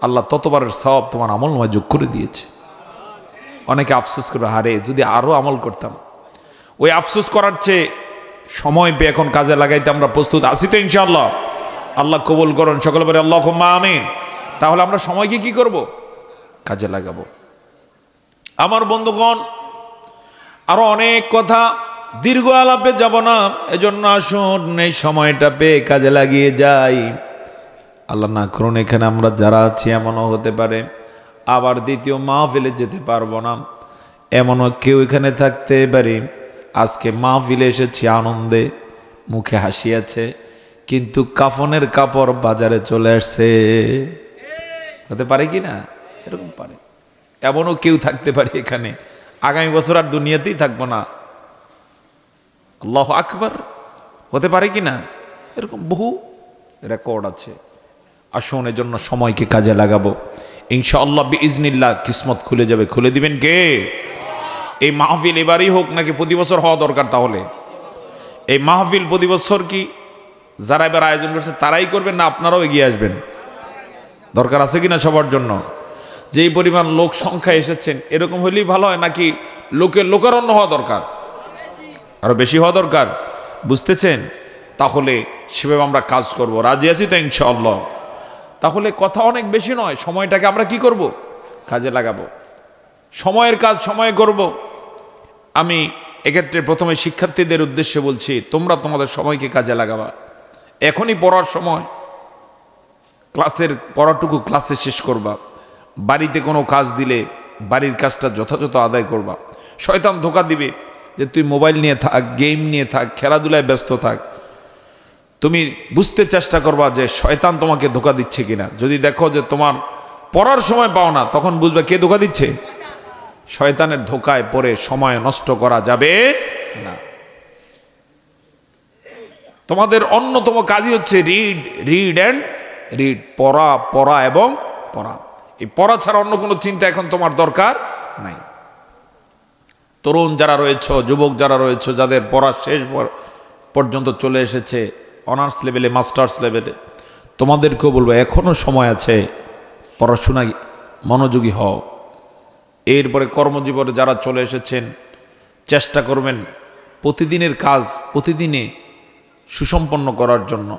আল্লাহ ততবারের সওয়াব তোমার আমলনামায় যোগ করে দিয়েছে। অনেকে আফসোস করে, হারে যদি আরো আমল করতাম। ওই আফসোস করার চেয়ে সময় পেয়ে এখন কাজে লাগাইতে আমরা প্রস্তুত আছি তো ইনশাআল্লাহ। আল্লাহ কবুল করুন, সকলে বলে আল্লাহুম্মা আমিন। তাহলে আমরা সময়কে কি করব? কাজে লাগাবো। আমার বন্ধুগণ, আরো অনেক কথা, দীর্ঘ আলাপে যাব না, এজন্য আসুন এই সময়টা পেয়ে কাজে লাগিয়ে যাই। আল্লাহ না করুন এখানে আমরা যারা আছি এমনও হতে পারে আবার দ্বিতীয় মাহফিলে যেতে পারবো না, এমনও কেউ এখানে থাকতে পারে আজকে মাহফিলে এসেছি আনন্দে, মুখে হাসি আছে, কিন্তু কাফনের কাপড় বাজারে চলে আসছে। হতে পারে কি না? এরকম পারে। এমনও কেউ থাকতে পারে এখানে আগামী বছর আর দুনিয়াতেই থাকবো না। আল্লাহু আকবার। হতে পারে কি না? এরকম বহু রেকর্ড আছে। আসুন এজন্য সময়কে কাজে লাগাবো, ইনশাআল্লাহ বিইজনিল্লাহ কিসমত খুলে যাবে। খুলে দিবেন কে? এই মাহফিল এবারই হোক নাকি প্রতি বছর হওয়া দরকার? তাহলে এই মাহফিল প্রতি বছর কি যারা এবার আয়োজন করছে তারাই করবেন, না আপনারাও এগিয়ে আসবেন? দরকার আছে কিনা সবার জন্য? যেই পরিমাণ লোক সংখ্যা এসেছেন এরকম হলেই ভালো হয়, নাকি লোকের লোকারণ্য হওয়া দরকার? আরো বেশি হওয়া দরকার, বুঝতেছেন? তাহলে সেভাবে আমরা কাজ করব, রাজি আছি তো ইনশাআল্লাহ। তাহলে কথা অনেক বেশি নয়, সময়টাকে আমরা কি করব? কাজে লাগাবো। সময়ের কাজ সময়ে করব। আমি এক্ষেত্রে প্রথমে শিক্ষার্থীদের উদ্দেশ্যে বলছি, তোমরা তোমাদের সময়কে কাজে লাগাবা। এখনই পড়ার সময়, ক্লাসের পড়াটুকু ক্লাসে শেষ করবা। বাড়িতে কোনো কাজ দিলে বাড়ির কাজটা যথাযথ আদায় করবা। শয়তান ধোঁকা দিবে যে তুই মোবাইল নিয়ে থাক, গেম নিয়ে থাক, খেলাধুলায় ব্যস্ত থাক। তুমি বুঝতে চেষ্টা করবা যে শয়তান তোমাকে ধোঁকা দিচ্ছে কিনা। যদি দেখো যে তোমার পড়ার সময় পাও না, তখন বুঝবে কে ধোঁকা দিচ্ছে। শয়তানের ধোঁকায় পড়ে সময় নষ্ট করা যাবে না। তোমাদের অন্যতম কাজই হচ্ছে রিড অ্যান্ড রিড, পড়া, পড়া এবং পড়া। এই পড়া ছাড়া অন্য কোনো চিন্তা এখন তোমার দরকার নাই। তরুণ যারা রয়েছে, যুবক যারা রয়েছে, যাদের পড়া শেষ পর্যন্ত চলে এসেছে, অনার্স লেভেলে, মাস্টার্স লেভেলে, তোমাদেরকেও বলবো এখনো সময় আছে, পড়াশোনায় মনোযোগী হও। এরপরে কর্মজীবনে যারা চলে এসেছেন চেষ্টা করবেন প্রতিদিনের কাজ প্রতিদিনে সুসম্পন্ন করার জন্য,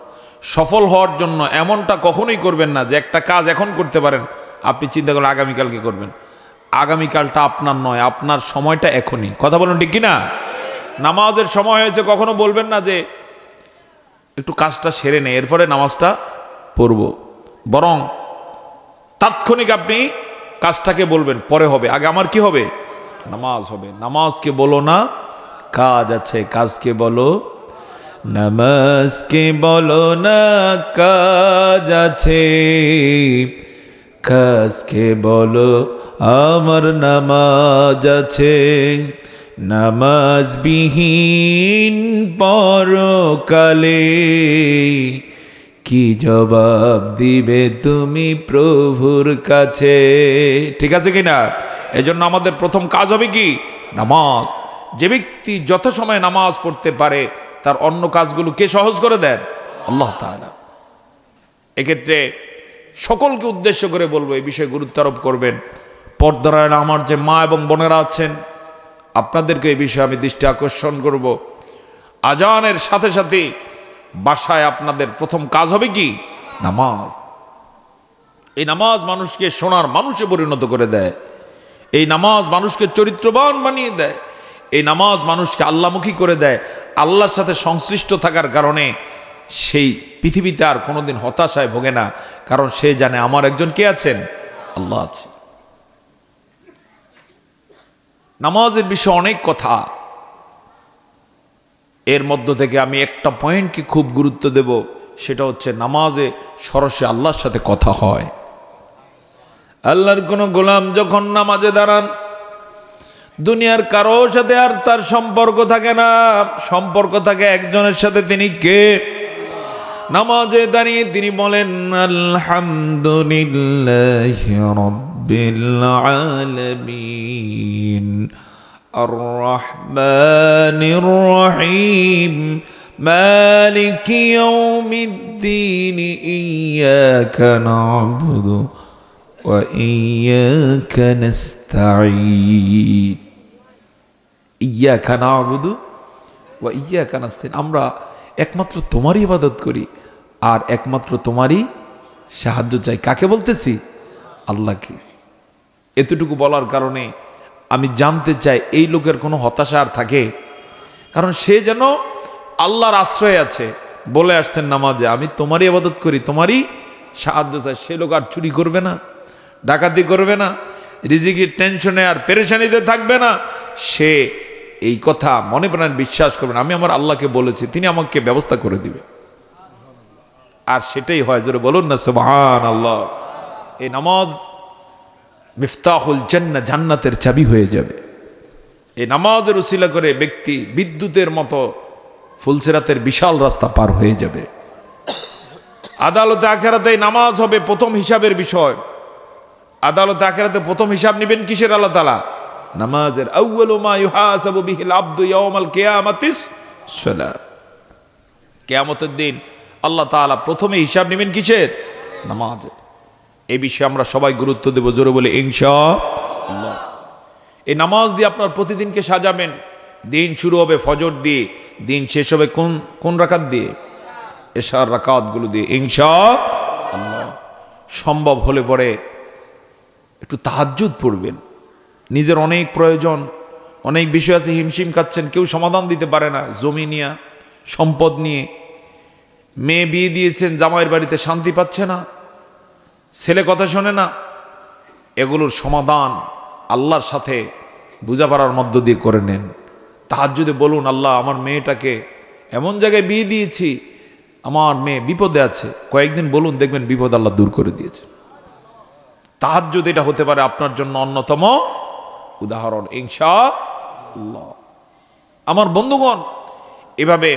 সফল হওয়ার জন্য। এমনটা কখনোই করবেন না যে একটা কাজ এখন করতে পারেন, আপনি চিন্তা করেন আগামীকালকে করবেন। আগামীকালটা আপনার নয়, আপনার সময়টা এখনই। কথা বলুন ঠিক কিনা? নামাজের সময় হয়েছে, কখনো বলবেন না যে একটু কাজটা সেরে নেই এরপরে নামাজটা পড়ব, বরং তাৎক্ষণিক আপনি কাজটাকে বলবেন পরে হবে, আগে আমার কি হবে? নামাজ হবে। নামাজকে বলো না কাজ আছে, কাজকে বলো। নামাজকে বলো না কাজ আছে, কাজকে বলো আমার নামাজ আছে। নামাজ বিহীন পরকালে কি জবাব দিবে তুমি প্রভুর কাছে? ঠিক আছে কিনা? এজন্য আমাদের প্রথম কাজ হবে কি? নামাজ। যে ব্যক্তি যত সময় নামাজ পড়তে পারে তার অন্য কাজগুলো কে সহজ করে দেন? আল্লাহ তাআলা। এক্ষেত্রে সকলকে উদ্দেশ্য করে বলবো এই বিষয়ে গুরুত্ব আরোপ করবেন। পর্দার আমার যে মা এবং বোনেরা আছেন, আপনাদেরকে এই বিষয়ে আমি দৃষ্টি আকর্ষণ করব। আজানের সাথে সাথে বাসায় আপনাদের প্রথম কাজ হবে কি? নামাজ। এই নামাজ মানুষকে সোনার মানুষে পরিণত করে দেয়। এই নামাজ মানুষকে চরিত্রবান বানিয়ে দেয়। এই নামাজ মানুষকে আল্লাহমুখী করে দেয়। আল্লাহর সাথে সংশ্লিষ্ট থাকার কারণে সেই পৃথিবীতে আর কোনোদিন হতাশায় ভোগে না, কারণ সে জানে আমার একজন কে আছেন? আল্লাহ আছে। নামাজের বিষয়ে অনেক কথা, এর মধ্য থেকে আমি একটা পয়েন্টকে খুব গুরুত্ব দেব, সেটা হচ্ছে নামাজে সরাসরি আল্লাহর সাথে কথা হয়। আল্লাহর কোন গোলাম যখন নামাজে দাঁড়ান, দুনিয়ার কারো সাথে আর তার সম্পর্ক থাকে না, সম্পর্ক থাকে একজনের সাথে। তিনি কে? নামাজে দাঁড়িয়ে তিনি বলেন আলহামদুলিল্লাহি রাব্বিল আলামিন আর রহমানির রহিম মালিকি ইয়াউমিদ্দিন ইয়্যাকা না'বুদু ওয়া ইয়্যাকা নাস্তাঈন। ইয়্যাকা না'বুদু ওয়া ইয়্যাকা নাস্তাঈন। আমরা একমাত্র তোমারই ইবাদত করি আর একমাত্র তোমারই সাহায্য চাই। কাকে বলতেছি? আল্লাহকে। এতটুকু বলার কারণে আমি জানতে চাই এই লোকের কোনো হতাশা আর থাকে? কারণ সে যেন আল্লাহর আশ্রয় আছে, বলে আসছেন নামাজে আমি তোমারই ইবাদত করি, তোমারই সাহায্য চাই। সে লোক আর চুরি করবে না, ডাকাতি করবে না, রিজিকের টেনশনে আর পেরেশানিতে থাকবে না। সে এই কথা মনে প্রাণে বিশ্বাস করবেন, আমি আমার আল্লাহকে বলেছি, তিনি আমাকে ব্যবস্থা করে দিবে। আর সেটাই হয়। জোরে বলুন না সুবহানাল্লাহ। এই নামাজ মিফতাহুল জান্নাহ, জান্নাতের চাবি হয়ে যাবে। এই নামাজের উসিলা করে ব্যক্তি বিদ্যুতের মতো ফুলসিরাতের বিশাল রাস্তা পার হয়ে যাবে। আদালতে আখিরাতে নামাজ হবে প্রথম হিসাবের বিষয়। আদালতে আখিরাতে প্রথম হিসাব নেবেন কিসের? আল্লাহ তাআলা নামাজের। আউয়ালু মা ইউহাসাবু বিহিল আবদু ইয়াউমাল কিয়ামাতিস সালাত। কিয়ামতের দিন আল্লাহ তাআলা প্রথমে হিসাব নেবেন কিসের? নামাজের। এই বিষয়ে আমরা সবাই গুরুত্ব দেব, জোরে বলে ইনশাআল্লাহ। এই নামাজ দিয়ে আপনার প্রতিদিনকে সাজাবেন। দিন শুরু হবে ফজর দিয়ে, দিন শেষ হবে কোন রাকাত দিয়ে? এশার রাকাতগুলো দিয়ে ইনশাআল্লাহ। সম্ভব হলে পরে একটু তাহাজ্জুদ পড়বেন। নিজের অনেক প্রয়োজন, অনেক বিষয় আছে, হিমশিম খাচ্ছেন, কেউ সমাধান দিতে পারে না। জমি নিয়ে, সম্পদ নিয়ে, মেয়ে বিয়ে দিয়েছেন, জামাইয়ের বাড়িতে শান্তি পাচ্ছে না, ছেলে কথা শোনে না। এগুলোর সমাধান আল্লাহর সাথে বুঝাপড়ার মধ্য দিয়ে করে নেন। তাহাজ্জুদে বলুন, আল্লাহ আমার মেয়েটাকে এমন জায়গায় বিয়ে দিয়েছি, আমার মেয়ে বিপদে আছে। কয়েকদিন বলুন, দেখবেন বিপদ আল্লাহ দূর করে দিয়েছে। তাহাজ্জুদ এটা হতে পারে আপনার জন্য অন্যতম উদাহরণ ইনশাআল্লাহ। আমার বন্ধুগণ, এভাবে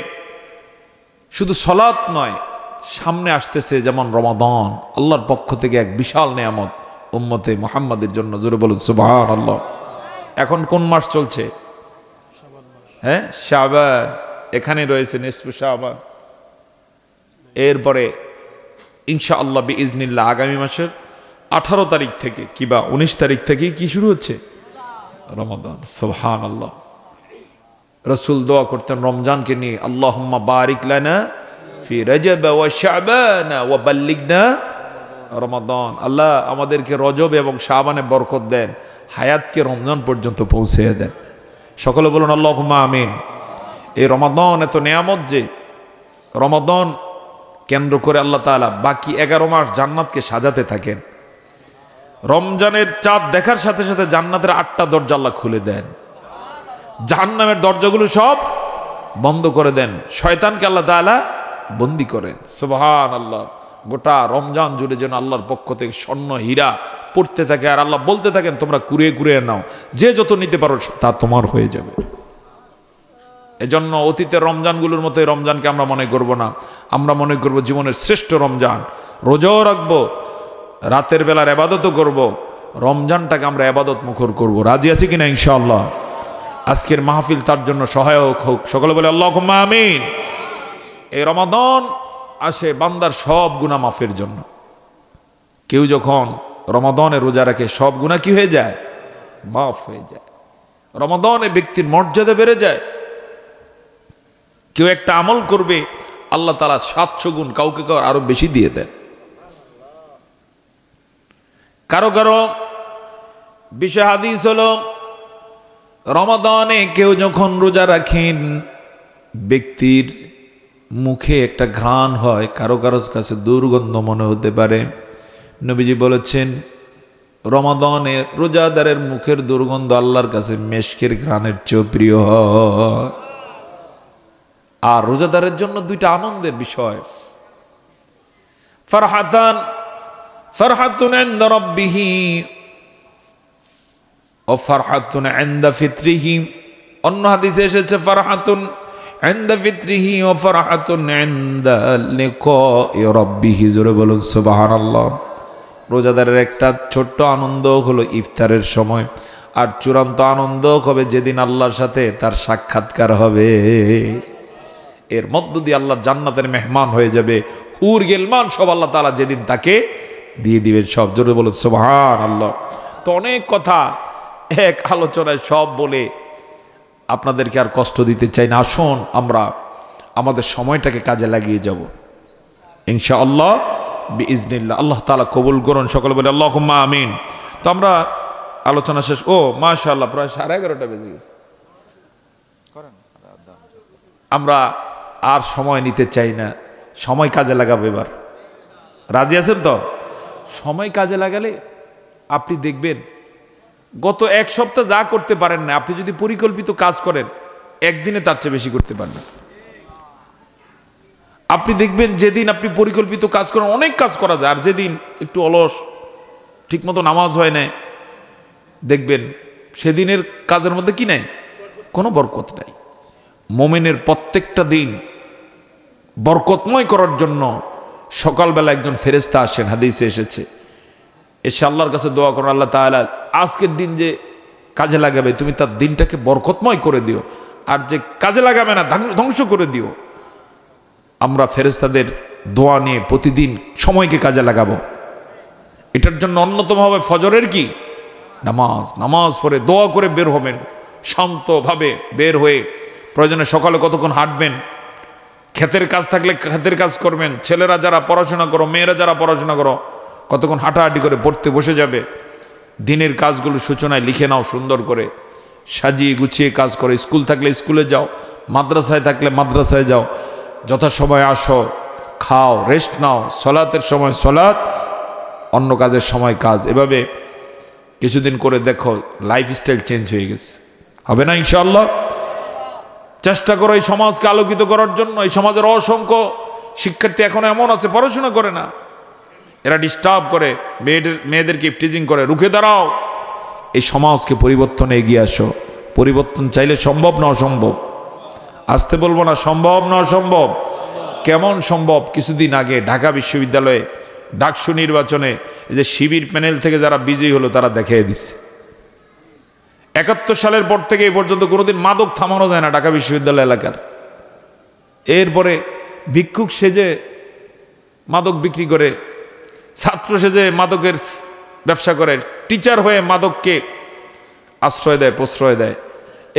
শুধু সালাত নয়, সামনে আসতেছে যেমন রমাদান, আল্লাহর পক্ষ থেকে এক বিশাল নেয়ামত উম্মতে মুহাম্মাদের জন্য। জোরে বলুন সুবহানাল্লাহ। এখন কোন মাস চলছে? হ্যাঁ, শাবান। এখানে রয়েছে নিসফে শাবান। এরপরে ইনশাআল্লাহ বিইজনিল্লাহ আগামী মাসের 18 তারিখ থেকে কিবা 19 তারিখ থেকে কি শুরু হচ্ছে? রমাদান। সুবহানাল্লাহ। রাসূল দোয়া করতেন রমজানকে নিয়ে, আল্লাহুম্মা বারিক লানা ফি রজব ওয়া শাবান ওয়া বাল্লিগনা রমাদান। আল্লাহ আমাদেরকে রজব এবং শাবানে বরকত দেন, হায়াতকে রমজান পর্যন্ত পৌঁছে দেন। সকলে বলুন আল্লাহুম্মা আমিন। এই রমাদান এত নেয়ামত যে রমাদান কেন্দ্র করে আল্লাহ তাআলা বাকি 11 মাস জান্নাতকে সাজাতে থাকেন। রমজানের চাঁদ দেখার সাথে সাথে জান্নাতের 8টা দরজা আল্লাহ খুলে দেন, জাহান্নামের দরজাগুলো সব বন্ধ করে দেন, শয়তানকে আল্লাহ তাআলা বন্দী করেন। সুবহানাল্লাহ। গোটা রমজান জুড়ে যেন আল্লাহর পক্ষ থেকে স্বর্ণ হীরা পড়তে থাকে, আর আল্লাহ বলতে থাকেন তোমরা কুড়িয়ে কুড়িয়ে নাও, যে যত নিতে পারো তা তোমার হয়ে যাবে। এজন্য অতীতের রমজানগুলোর মতো এই রমজানকে আমরা মনে করব না, আমরা মনে করব জীবনের শ্রেষ্ঠ রমজান। রোজাও রাখবো, রাতের বেলার ইবাদতও করব, রমজানটাকে আমরা ইবাদত মুখর করব। রাজি আছি কিনা ইনশাআল্লাহ? আজকের মাহফিল তার জন্য সহায়ক হোক। সকলে বলে আল্লাহুম্মা আমিন। এই রমাদান আসে বান্দার সব গুনাহ মাফের জন্য। কেউ যখন রমাদানে রোজা রাখে সব গুনাহ কি হয়ে যায়? মাফ হয়ে যায়। রমাদানে ব্যক্তির মর্যাদা বেড়ে যায়। কেউ একটা আমল করবে, আল্লাহ তাআলা 700 গুণ কাউকে কাউ আরো বেশি দিয়ে দেন। কারো কারো বিষয় হাদিস হলো, রমাদানে কেউ যখন রোজা রাখেন, ব্যক্তির মুখে একটা ঘ্রাণ হয়, কারো কারো কাছে দুর্গন্ধ মনে হতে পারে। নবীজি বলেছেন, রমাদানে রোজাদারের মুখের দুর্গন্ধ আল্লাহর কাছে মেশকের ঘ্রাণের চেয়ে প্রিয় হয়। আর রোজাদারের জন্য দুইটা আনন্দের বিষয়, ফারহাতুন ইনদা রাব্বিহি ও ফারহাতুন ইনদা ফিতরিহি। অন্য হাদিসে এসেছে ফারহাতুন ইনদা ফিতরিহি ও ফারহাতুন ইনদা লিকাই রাব্বিহি। জোরে বলুন সুবহানাল্লাহ। রোজাদারের একটা ছোট্ট আনন্দ হলো ইফতারের সময়, আর চূড়ান্ত আনন্দ হবে যেদিন আল্লাহর সাথে তার সাক্ষাৎকার হবে। এর মধ্য দিয়ে আল্লাহর জান্নাতের মেহমান হয়ে যাবে, হুর গিলমান সব আল্লাহ তাআলা যেদিন তাকে দিয়ে দিবেন সব। জোরে বলুন সুবহানাল্লাহ। তো অনেক কথা এক আলোচনায় সব বলে আপনাদেরকে আর কষ্ট দিতে চাই না। আসুন আমরা আমাদের সময়টাকে কাজে লাগিয়ে যাব ইনশাআল্লাহ বিইজনিল্লাহ। আল্লাহ তাআলা কবুল করুন, সকলে বলে আল্লাহুম্মা আমিন। তো আমরা আলোচনা শেষ, ও মাশাআল্লাহ প্রায় 11:30 বেজে গেছে। আমরা আর সময় নিতে চাই না, সময় কাজে লাগাবো এবার। রাজি আছেন তো? সময় কাজে লাগালে আপনি দেখবেন গত এক সপ্তাহ যা করতে পারেন না, আপনি যদি পরিকল্পিত কাজ করেন একদিনে তার চেয়ে বেশি করতে পারবেন। আপনি দেখবেন যেদিন আপনি পরিকল্পিত কাজ করেন অনেক কাজ করা যায়, আর যেদিন একটু অলস, ঠিকমতো নামাজ হয় না, দেখবেন সেদিনের কাজের মধ্যে কি নাই, কোনো বরকত নাই। মোমেনের প্রত্যেকটা দিন বরকতময় করার জন্য সকালবেলা একজন ফেরেশতা আসেন, হাদিসে এসেছে, এসে আল্লাহর কাছে দোয়া করেন, আল্লাহ তাআলা আজকের দিন যে কাজে লাগাবে তুমি তার দিনটাকে বরকতময় করে দিও, আর যে কাজে লাগাবে না ধ্বংস করে দিও। আমরা ফেরেশতাদের দোয়া নিয়ে প্রতিদিন সময়কে কাজে লাগাবো। এটার জন্য অন্যতম হবে ফজরের কি নামাজ। নামাজ পড়ে দোয়া করে বের হবেন, শান্তভাবে বের হয়ে প্রয়োজনে সকালে কতক্ষণ হাঁটবেন, ক্ষেতের কাজ থাকলে ক্ষেতের কাজ করবেন, ছেলেরা যারা পড়াশোনা করো, মেয়েরা যারা পড়াশোনা করো, কতক্ষণ হাঁটাহাঁটি করে পড়তে বসে যাবে। দিনের কাজগুলো সূচনায় লিখে নাও, সুন্দর করে সাজিয়ে গুছিয়ে কাজ করো। স্কুল থাকলে স্কুলে যাও, মাদ্রাসায় থাকলে মাদ্রাসায় যাও, যথাসময়ে আসো, খাও, রেস্ট নাও, সলাতের সময় সলাত, অন্য কাজের সময় কাজ। এভাবে কিছুদিন করে দেখো লাইফস্টাইল চেঞ্জ হয়ে গেছে। হবে না ইনশাআল্লাহ? চেষ্টা করো এই সমাজকে আলোকিত করার জন্য। এই সমাজের অসংখ্য শিক্ষার্থী এখন এমন আছে পড়াশোনা করে না, এরা ডিস্টার্ব করে, মেয়েদেরকে ইফটিজিং করে। রুখে দাঁড়াও, এই সমাজকে পরিবর্তনে এগিয়ে আসো। পরিবর্তন চাইলে সম্ভব না অসম্ভব? আসতে বলবো না, সম্ভব না অসম্ভব? কেমন সম্ভব? কিছুদিন আগে ঢাকা বিশ্ববিদ্যালয়ে ডাকসু নির্বাচনে এই যে শিবির প্যানেল থেকে যারা বিজয়ী হলো তারা দেখিয়ে দিচ্ছে 71 সালের পর থেকে এই পর্যন্ত কোনোদিন মাদক থামানো যায় না ঢাকা বিশ্ববিদ্যালয় এলাকার। এরপরে ভিক্ষুক সেজে মাদক বিক্রি করে, ছাত্র সেজে মাদকের ব্যবসা করে, টিচার হয়ে মাদককে আশ্রয় দেয়, প্রশ্রয় দেয়।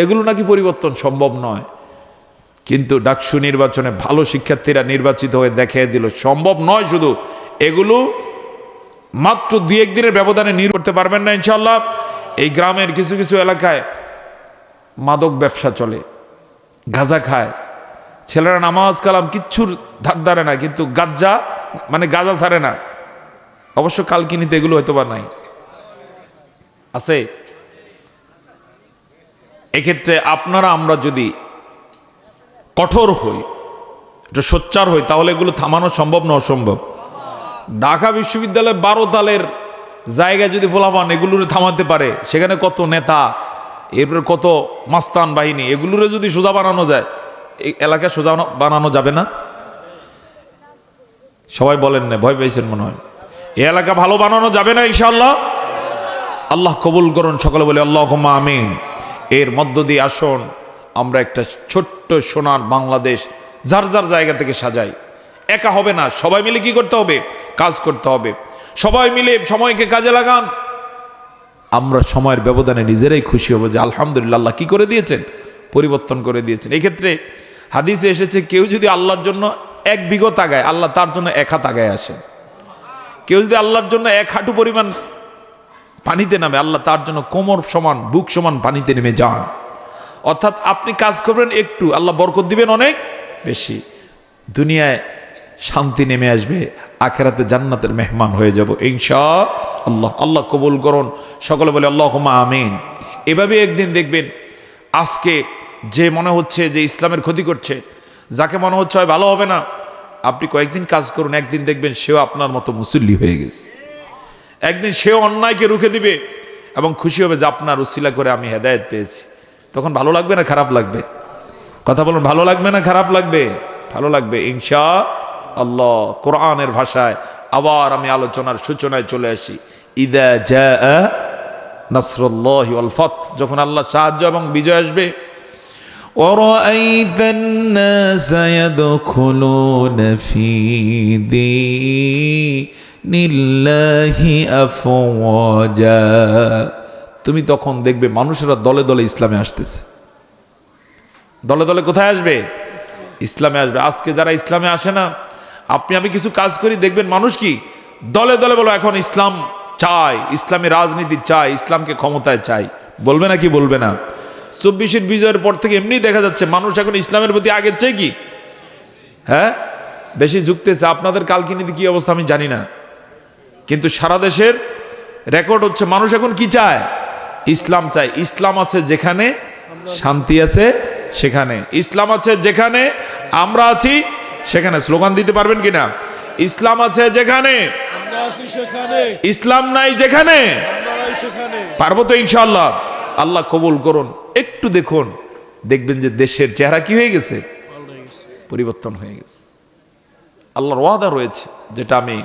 এগুলো নাকি পরিবর্তন সম্ভব নয়। কিন্তু ডাকসু নির্বাচনে ভালো শিক্ষার্থীরা নির্বাচিত হয়ে দেখিয়ে দিল সম্ভব নয়। শুধু এগুলো মাত্র 2-1 দিনের ব্যবধানে নির্ভর করতে পারবেন না ইনশাআল্লাহ। এই গ্রামের কিছু কিছু এলাকায় মাদক ব্যবসা চলে, গাঁজা খায়, ছেলেরা নামাজ কালাম কিচ্ছুর ধার ধারে না, কিন্তু গাঁজা মানে গাঁজা ছাড়ে না। অবশ্য কালকিনিতে এগুলো হয়তো বা নাই, আছে। এক্ষেত্রে আপনারা আমরা যদি কঠোর হই, একটু সোচ্চার হই, তাহলে এগুলো থামানো সম্ভব না অসম্ভব? ঢাকা বিশ্ববিদ্যালয় 12 তালের জায়গায় যদি পোলাপান এগুলোরে থামাতে পারে, সেখানে কত নেতা, এরপরে কত মাস্তান বাহিনী, এগুলোরে যদি সোজা বানানো যায়, এই এলাকা সোজা বানানো যাবে না? সবাই বলেন না, ভয় পেয়েছেন মনে হয়। এই এলাকা ভালো বানানো যাবে না ইনশাআল্লাহ? আল্লাহ কবুল করুন, সকলে বলে আল্লাহুম্মা আমিন। এর মধ্য দিয়ে আসুন আমরা একটা ছোট্ট সোনার বাংলাদেশ যার যার জায়গা থেকে সাজাই। একা হবে না, সবাই মিলে কি করতে হবে? কাজ করতে হবে। সবাই মিলে সময়কে কাজে লাগান। আমরা সময়ের ব্যবধানে নিজেরাই খুশি হব যে আলহামদুলিল্লাহ আল্লাহ কি করে দিয়েছেন? পরিবর্তন করে দিয়েছেন। এই ক্ষেত্রে হাদিসে এসেছে কেউ যদি আল্লাহর জন্য 1 বিঘা তাগায়, আল্লাহ তার জন্য 1 হাত আগায় আসে। কেউ যদি আল্লাহর জন্য 1 হাঁটু পরিমাণ পানিতে নামে, আল্লাহ তার জন্য কোমর সমান, বুক সমান পানিতে নেমে যান। অর্থাৎ আপনি কাজ করবেন একটু, আল্লাহ বরকত দিবেন অনেক বেশি। দুনিয়ায় শান্তি নেমে আসবে, আখিরাতে জান্নাতের মেহমান হয়ে যাব ইনশাআল্লাহ। আল্লাহ কবুল করুন, সকলে বলে আল্লাহুম্মা আমিন। এভাবে একদিন দেখবেন আজকে যে মনে হচ্ছে যে ইসলামের ক্ষতি করছে, যাকে মনে হচ্ছে হয় ভালো হবে না, আপনি কয়েকদিন কাজ করুন, একদিন দেখবেন সেও আপনার মতো মুসল্লি হয়ে গেছে। একদিন সেও অন্যায়কে রুখে দিবে এবং খুশি হবে যে আপনার উসিলা করে আমি হেদায়েত পেয়েছি। তখন ভালো লাগবে না খারাপ লাগবে? কথা বলুন, ভালো লাগবে না খারাপ লাগবে? ভালো লাগবে ইনশাআল্লাহ। কোরআনের ভাষায় আবার আমি আলোচনার সূচনায় চলে আসি। ইদা জাআ নাসরুল্লাহি ওয়াল ফাত, যখন আল্লাহ সাহায্য এবং বিজয় আসবে। وَرَأَيْتَ النَّاسَ يَدْخُلُونَ فِي دِينِ اللَّهِ أَفْوَاجًا, তুমি তখন দেখবে মানুষেরা দলে দলে ইসলামে আসতেছে। দলে দলে কোথায় আসবে? ইসলামে আসবে। আজকে যারা ইসলামে আসে না, আপনি আমি কিছু কাজ করি, দেখবেন মানুষ কি দলে দলে বলো এখন ইসলাম চাই, ইসলামী রাজনীতি চাই, ইসলামকে ক্ষমতায় চাই। বলবে না কি বলবে না? 24-এর বিজয়ের পর থেকে এমনি দেখা যাচ্ছে মানুষ এখন ইসলামের প্রতি আগের চেয়ে কি বেশি ঝুঁকতেছে। আপনাদের কালকিনিতে কি অবস্থা আমি জানি না, কিন্তু সারা দেশের রেকর্ড হচ্ছে মানুষ এখন কি চায়? ইসলাম চায়। ইসলাম আছে যেখানে শান্তি আছে সেখানে, ইসলাম আছে যেখানে আমরা আছি সেখানে। স্লোগান দিতে পারবেন কিনা? ইসলাম আছে যেখানে ইসলাম নাই যেখানে, পারবো তো ইনশাআল্লাহ। আল্লাহ কবুল করুন। একটু দেখুন, দেখবেন যে দেশের চেহারা কি হয়ে গেছে? পরিবর্তন হয়ে গেছে। আল্লাহর ওয়াদা রয়েছে, যেটা আমি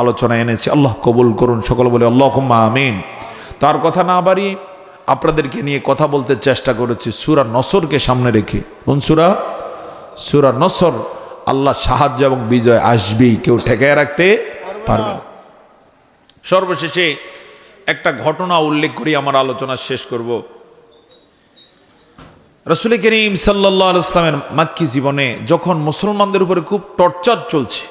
আলোচনায় এনেছি। আল্লাহ কবুল করুন, সকলে বলে আল্লাহুম্মা আমিন। তার কথা না বাড়িয়ে আপনাদেরকে নিয়ে কথা বলতে চেষ্টা করেছি সূরা নসরকে সামনে রেখে। কোন সূরা? সূরা নসর। আল্লাহ সাহায্য এবং বিজয় আসবেই, কেউ ঠেকায় রাখতে পারবে না। সর্বশেষে একটা ঘটনা উল্লেখ করি আমার আলোচনা শেষ করব। রাসূল করিম সাল্লাল্লাহু আলাইহি ওয়াসাল্লামের মক্কি জীবনে যখন মুসলমানদের উপরে খুব টর্চার চলছে,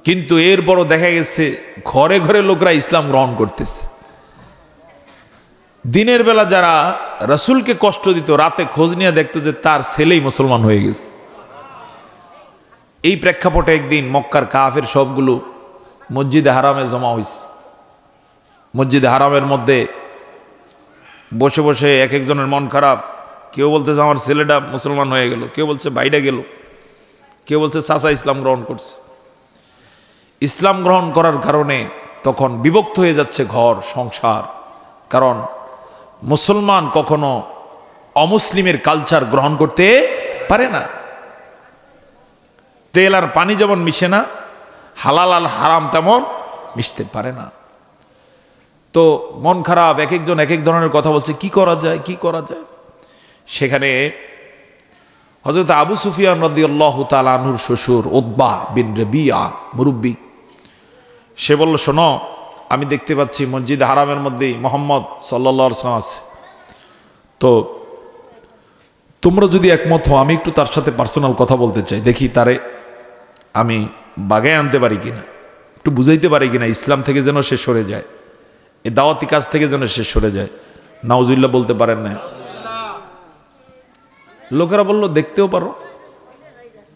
কিন্তু এরপরও দেখা গেছে ঘরে ঘরে লোকরা ইসলাম গ্রহণ করতেছে। দিনের বেলা যারা রাসূলকে কষ্ট দিত, রাতে খোঁজ নিয়ে দেখতো যে তার ছেলেই মুসলমান হয়ে গেছে। এই প্রেক্ষাপটে একদিন মক্কার কাফের সবগুলো মসজিদে হারামে জমা হয়েছে। মসজিদে হারামের মধ্যে বসে বসে এক একজনের মন খারাপ। কেউ বলতেছে আমার ছেলেটা মুসলমান হয়ে গেল, কেউ বলছে বাইরে গেল, কেউ বলছে চাচা ইসলাম গ্রহণ করছে। ইসলাম গ্রহণ করার কারণে তখন বিভক্ত হয়ে যাচ্ছে ঘর সংসার। কারণ মুসলমান কখনো অমুসলিমের কালচার গ্রহণ করতে পারে না। তেল আর পানি যেমন মিশে না, হালাল আর হারাম তেমন মিশতে পারে না। তো মন খারাপ, এক একজন এক এক ধরনের কথা বলছে, কি করা যায় কি করা যায়। সেখানে হযরত আবু সুফিয়ান রাদিয়াল্লাহু তাআলা আনহুর শ্বশুর উতবা বিন রাবিয়া, মুরব্বী, সে বলল, শোনো, আমি দেখতে পাচ্ছি মসজিদ হারামের মধ্যেই মুহাম্মদ সাল্লাল্লাহু আলাইহি ওয়াসাল্লাম আছে, তো তোমরা যদি একমত হও আমি একটু তার সাথে পার্সোনাল কথা বলতে চাই, দেখি তারে আমি বাগায় আনতে পারি কিনা, একটু বুঝাইতে পারি কিনা, ইসলাম থেকে যেন সে সরে যায়, এই দাওয়াতি কাজ থেকে যেন সে সরে যায়। নাউজুবিল্লাহ বলতে পারেন না? লোকেরা বলল, দেখতেও পারো,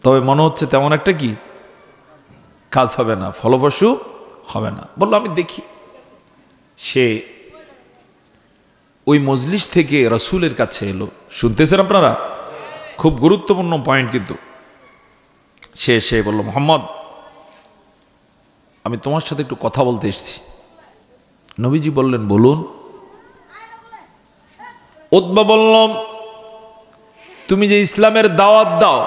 তবে মনে হচ্ছে তেমন একটা কি কাজ হবে না, ফলপ্রসূ হবে না। বললো আমি দেখি। সে ওই মজলিস থেকে রাসূলের কাছে এলো। শুনতেছেন আপনারা? খুব গুরুত্বপূর্ণ পয়েন্ট কিন্তু। সে বলল, মুহাম্মদ, আমি তোমার সাথে একটু কথা বলতে এসেছি। নবীজি বললেন, বলুন। উতবা বলল, তুমি যে ইসলামের দাওয়াত দাও,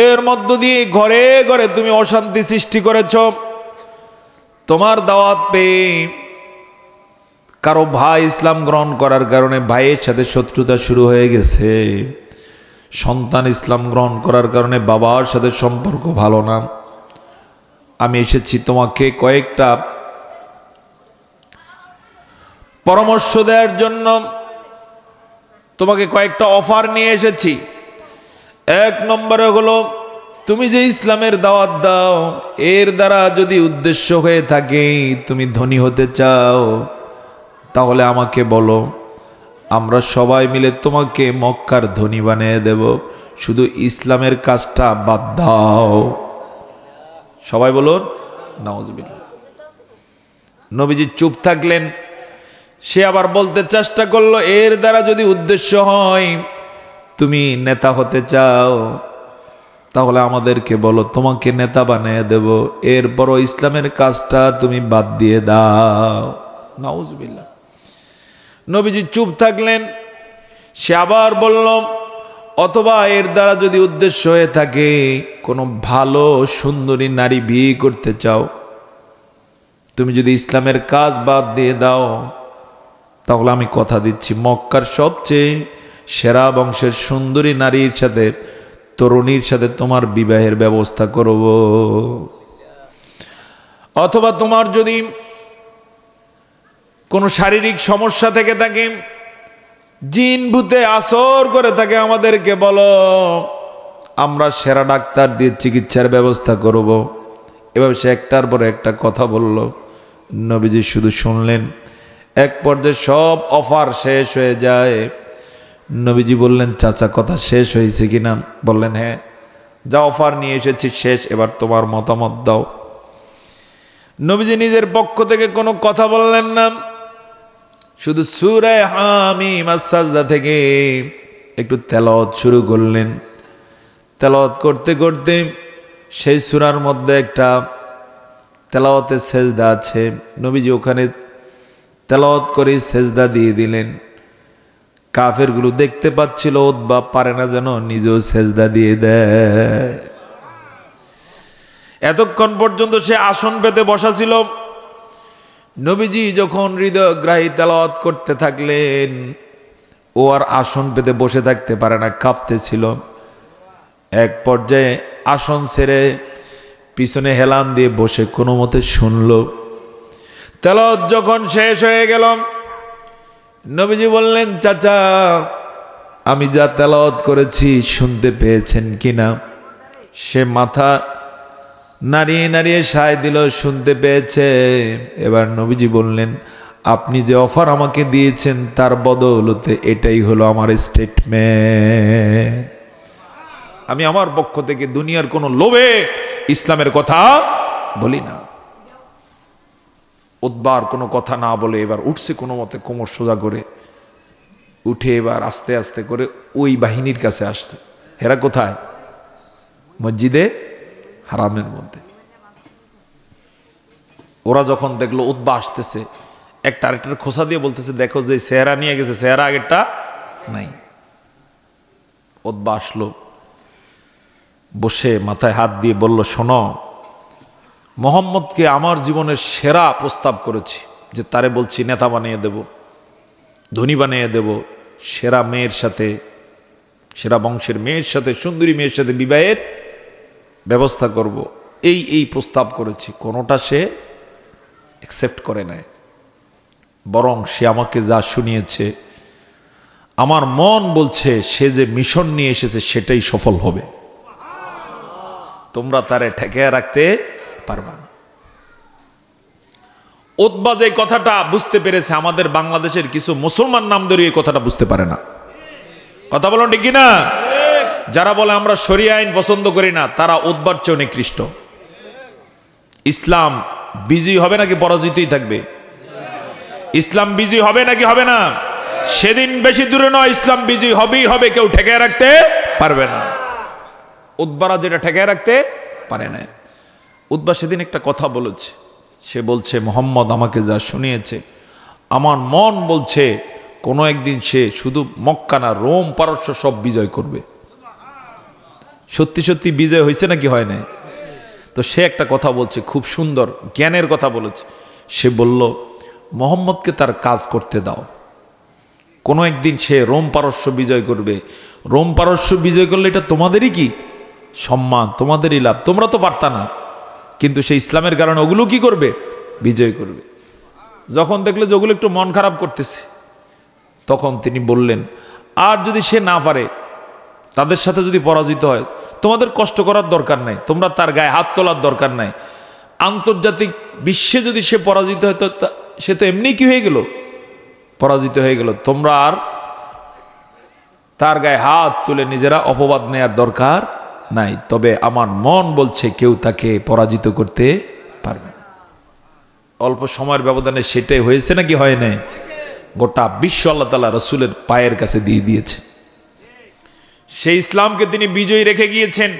এর মধ্য দিয়ে ঘরে ঘরে তুমি অশান্তি সৃষ্টি করেছ। তোমার দাওয়াত পেয়ে কারো ভাই ইসলাম গ্রহণ করার কারণে ভাইয়ের সাথে শত্রুতা শুরু হয়ে গেছে। সন্তান ইসলাম গ্রহণ করার কারণে বাবার সাথে সম্পর্ক ভালো না। আমি এসেছি তোমাকে কয়েকটা পরামর্শ দেওয়ার জন্য, তোমাকে কয়েকটা অফার নিয়ে এসেছি। এক নম্বরে হলো, তুমি যে ইসলামের দাওয়াত দাও এর দ্বারা যদি উদ্দেশ্য হয়ে থাকে তুমি ধনী হতে চাও, তাহলে আমাকে বলো, আমরা সবাই মিলে তোমাকে মক্কার ধনী বানিয়ে দেব, শুধু ইসলামের কাজটা বাদ দাও। সবাই বলুন নাউজুবিল্লাহ। নবীজি চুপ থাকলেন। সে আবার বলতে চেষ্টা করলো, এর দ্বারা যদি উদ্দেশ্য হয় তুমি নেতা হতে চাও, তাহলে আমাদেরকে বলো, তোমাকে নেতা বানিয়ে দেব, এরপরও ইসলামের কাজটা তুমি বাদ দিয়ে দাও। নাউজুবিল্লাহ। নবীজি চুপ থাকলেন। সে আবার বলল, অথবা এর দ্বারা যদি উদ্দেশ্য হয়ে থাকে কোনো ভালো সুন্দরী নারী বিয়ে করতে চাও, তুমি যদি ইসলামের কাজ বাদ দিয়ে দাও, তাহলে আমি কথা দিচ্ছি মক্কার সবচেয়ে সেরা বংশের সুন্দরী নারীর সাথে, তরুণীর সাথে তোমার বিবাহের ব্যবস্থা করব। অথবা তোমার যদি কোনো শারীরিক সমস্যা থেকে থাকে, জিন ভূতে আসর করে থাকে, আমাদেরকে বলো, আমরা সেরা ডাক্তার দিয়ে চিকিৎসার ব্যবস্থা করব। এভাবে সে একটার পর একটা কথা বলল। নবীজি শুধু শুনলেন। এক পর্যায়ে সব অফার শেষ হয়ে যায়। নবীজি বললেন, চাচা কথা শেষ হয়েছে কিনা? বললেন, হ্যাঁ, যা অফার নিয়ে এসেছি শেষ, এবার তোমার মতামত দাও। নবীজি নিজের পক্ষ থেকে কোনো কথা বললেন না, শুধু সূরা হামিম আস-সাজদা থেকে একটু তেলাওয়াত শুরু করলেন। তেলাওয়াত করতে করতে সেই সূরার মধ্যে একটা তেলাওয়াতের সেজদা আছে, নবীজি ওখানে তেলাওয়াত করে সেজদা দিয়ে দিলেন। কাফেরগুলো দেখতে পাচ্ছিল, উতবা পারে না যেন নিজেও সেজদা দিয়ে দেয়। এতক্ষণ পর্যন্ত সে আসন পেতে বসা ছিল। নবীজি যখন হৃদয়গ্রাহী তেলাওয়াত করতে থাকলেন, ও আর আসন পেতে বসে থাকতে পারে না, কাঁপতেছিল। এক পর্যায়ে আসন ছেড়ে পিছনে হেলান দিয়ে বসে কোনো মতে শুনল। তেলাওয়াত যখন শেষ হয়ে গেল, নবীজি বললেন, চাচা আমি যা তেলাওয়াত করেছি শুনতে পেয়েছেন কিনা? সে মাথা নাড়িয়ে নাড়িয়ে সায় দিল, শুনতে পেয়েছে। এবার নবীজি বললেন, আপনি যে অফার আমাকে দিয়েছেন তার বদৌলতে এটাই হলো আমার স্টেটমেন্ট। আমি আমার পক্ষ থেকে দুনিয়ার কোনো লোভে ইসলামের কথা বলি না। উদ্বার কোনো কথা না বলে এবার উঠছে কোনো মতে, কোমর সোজা করে উঠে এবার আস্তে আস্তে করে ওই বাহিনীর কাছে আসছে। হেরা কোথায়? মসজিদে হারামের মধ্যে। ওরা যখন দেখলো উদ্বা আসতেছে, একটা আরেকটার খোসা দিয়ে বলতেছে, দেখো যে চেহারা নিয়ে গেছে, চেহারা আগেরটা নাই। উদ্বা আসলো, বসে মাথায় হাত দিয়ে বলল, শোনো, মোহাম্মদকে আমার জীবনের সেরা প্রস্তাব করেছি, যে তারে বলছি নেতা বানিয়ে দেব, ধনী বানিয়ে দেব, সেরা মেয়ের সাথে, সেরা বংশের মেয়ের সাথে, সুন্দরী মেয়ের সাথে বিবাহের ব্যবস্থা করব। এই প্রস্তাব করেছি। কোনোটা সে অ্যাকসেপ্ট করে নেয়, বরং সে আমাকে যা শুনিয়েছে, আমার মন বলছে সে যে মিশন নিয়ে এসেছে সেটাই সফল হবে। তোমরা তারে ঠেকে রাখতে পারবা না। উতবা যে কথাটা বুঝতে পেরেছে, আমাদের বাংলাদেশের কিছু মুসলমান নামধারী এই কথাটা বুঝতে পারে না। কথা বলুন ঠিক কিনা? যারা বলে আমরা শরিয়া আইন পছন্দ করি না, তারা উতবার চেয়ে নিকৃষ্ট। ইসলাম বিজয়ী হবে নাকি পরাজিতই থাকবে? ইসলাম বিজয়ী হবে নাকি হবে না? সেদিন বেশি দূরে নয়, ইসলাম বিজয়ী হবেই হবে, কেউ ঠেকে রাখতে পারবে না। উতবারা যেটা ঠেকে রাখতে পারে না। উতবা সেদিন একটা কথা বলেছে, সে বলছে, মোহাম্মদ আমাকে যা শুনিয়েছে, আমার মন বলছে কোনো একদিন সে শুধু মক্কা না, রোম পারস্য সব বিজয় করবে। সত্যি সত্যি বিজয় হয়েছে নাকি হয় নাই? তো সে একটা কথা বলছে, খুব সুন্দর জ্ঞানের কথা বলেছে। সে বলল, মোহাম্মদকে তার কাজ করতে দাও, কোনো একদিন সে রোম পারস্য বিজয় করবে। রোম পারস্য বিজয় করলে এটা তোমাদেরই কি সম্মান, তোমাদেরই লাভ, তোমরা তো পারতা না, কিন্তু সে ইসলামের কারণে ওগুলো কি করবে? বিজয় করবে। যখন দেখলে যে ওগুলো একটু মন খারাপ করতেছে, তখন তিনি বললেন, আর যদি সে না পারে তাদের সাথে যদি পরাজিত হয়, তোমাদের কষ্ট করার দরকার নাই, তোমরা তার গায়ে হাত তোলার দরকার নাই। আন্তর্জাতিক বিশ্বে যদি সে পরাজিত হয়, তো সে তো এমনি কি হয়ে গেল, পরাজিত হয়ে গেল। তোমরা আর তার গায়ে হাত তুলে নিজেরা অপবাদ নেয়ার দরকার নাই। তবে আমার মন বলছে কেউ তাকে পরাজিত করতে পারবে না। অল্প সময়ের ব্যবধানে সেটাই হয়েছে নাকি হয় নাই? গোটা বিশ্ব আল্লাহ তাআলা রাসূলের পায়ের কাছে দিয়ে দিয়েছে। সেই ইসলামকে তিনি বিজয়ী রেখে গিয়েছেন।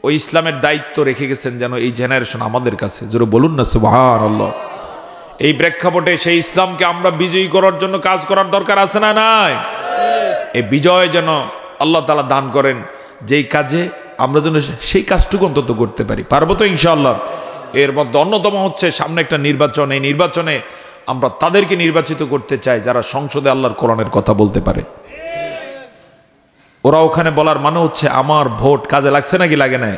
ওই ইসলামের দায়িত্ব রেখে গেছেন যেন এই জেনারেশন আমাদের কাছে। জোরে বলুন না সুবহানাল্লাহ। এই প্রেক্ষাপটে সেই ইসলামকে আমরা বিজয়ী করার জন্য কাজ করার দরকার আছে না নাই? এই বিজয় যেন আল্লাহ তাআলা দান করেন, যেই কাজে আমরা যেন সেই কাজটুকু অন্তত করতে পারি। পারবো তো ইনশাআল্লাহ? এর মধ্যে অন্যতম হচ্ছে সামনে একটা নির্বাচন। এই নির্বাচনে আমরা তাদেরকে নির্বাচিত করতে চাই যারা সংসদে আল্লাহর কোরআনের কথা বলতে পারে। ওরা ওখানে বলার মানে হচ্ছে আমার ভোট কাজে লাগছে নাকি লাগে নাই।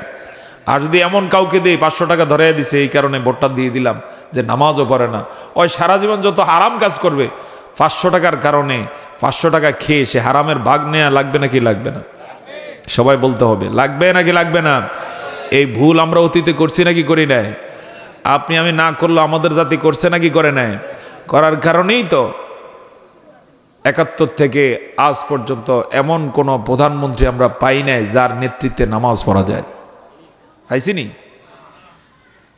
আর যদি এমন কাউকে দিয়ে 500 টাকা ধরে দিছে, এই কারণে ভোটটা দিয়ে দিলাম, যে নামাজও পড়ে না, ওই সারা জীবন যত হারাম কাজ করবে, 500 টাকার কারণে 500 টাকা খেয়ে সে হারামের ভাগ নেওয়া লাগবে নাকি লাগবে না? সবাই বলতে হবে লাগবে নাকি লাগবে না? এই ভুল আমরা অতীতে করছি নাকি করি নাই? আপনি আমি না করলে আমাদের জাতি করছে নাকি করে নাই? করার কারণেই তো 71 থেকে আজ পর্যন্ত এমন কোন প্রধানমন্ত্রী আমরা পাই নাই যার নেতৃত্বে নামাজ পড়া যায়। পাইছিনি?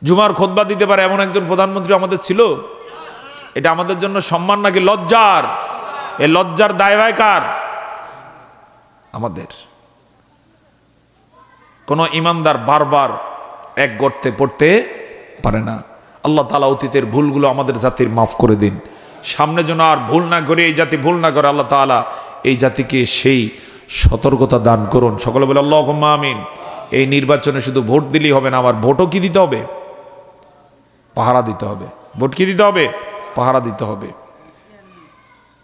জুমার খুতবা দিতে পারে এমন একজন প্রধানমন্ত্রী আমাদের ছিল। এটা আমাদের জন্য সম্মান নাকি লজ্জার? এই লজ্জার দায়ভার কার? আমাদের। কোন ইমানদার বারবার এক গর্তে পড়তে পারে না। আল্লাহ তাআলা অতীতের ভুলগুলো আমাদের জাতির মাফ করে দিন। সামনে যেন আর ভুল না করে এই জাতি ভুল না করে আল্লাহ তাআলা এই জাতিকে সেই সতর্কতা দান করুন। সকলে বলে আল্লাহুম্মা আমিন। এই নির্বাচনে শুধু ভোট দিলেই হবে না, আবার ভোটও কি দিতে হবে? পাহারা দিতে হবে। ভোট কি দিতে হবে? পাহারা দিতে হবে।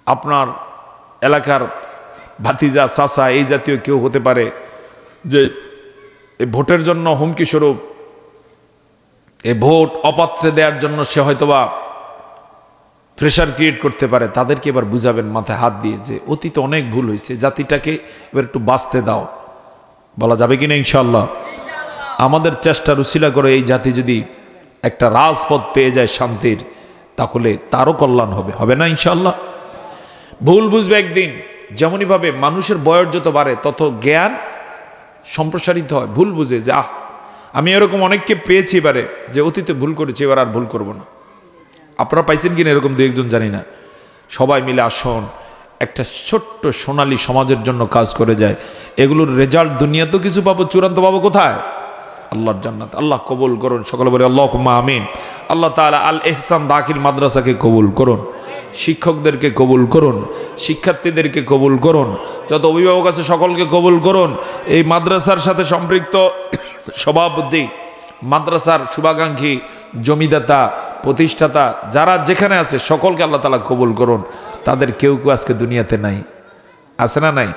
আপনার এলাকার ভাতিজা, চাচা, এই জাতীয় কেউ হতে পারে যে এই ভোটের জন্য হুমকি স্বরূপ, এই ভোট অপাত্রে দেওয়ার জন্য সে হয়তোবা প্রেশার ক্রিয়েট করতে পারে। তাদেরকে এবার বুঝাবেন মাথায় হাত দিয়ে যে অতীতে অনেক ভুল হয়েছে, জাতিটাকে এবার একটু বাঁচতে দাও। বলা যাবে কিনা ইনশাআল্লাহ? আমাদের চেষ্টার উসিলা করে এই জাতি যদি একটা রাজপথ পেয়ে যায় শান্তির, তাহলে তারও কল্যাণ হবে, হবে না ইনশাআল্লাহ? ভুল বুঝবে একদিন। যেমনই ভাবে মানুষের বয়স যত বাড়ে তত জ্ঞান সম্প্রসারিত হয়। ভুল বুঝে যে আমি এরকম অনেককে পেয়েছি এবারে যে অতীতে ভুল করেছি, এবার আর ভুল করব না। আপনারা পাইছেন কিনা এরকম দু একজন জানি না। সবাই মিলে আসুন একটা ছোট্ট সোনালী সমাজের জন্য কাজ করে যায়। এগুলোর রেজাল্ট দুনিয়াতেও কিছু পাবো, চূড়ান্ত পাবো কোথায়? আল্লাহর জান্নাত। আল্লাহ কবুল করুন। সকলে বলে আল্লাহুম্মা আমিন। আল্লাহ তাআলা আল ইহসান দাখিল মাদ্রাসাকে কবুল করুন, শিক্ষকদেরকে কবুল করুন, শিক্ষার্থীদেরকে কবুল করুন, যত অভিভাবক আছে সকলকে কবুল করুন। এই মাদ্রাসার সাথে সম্পৃক্ত সভাপতি, মাদ্রাসার শুভাকাঙ্ক্ষী, জমিদাতা, প্রতিষ্ঠাতা যারা যেখানে আছে সকলকে আল্লাহ তাআলা কবুল করুন। তাদের কেউ কেউ আজকে দুনিয়াতে নাই, আছে না নাই?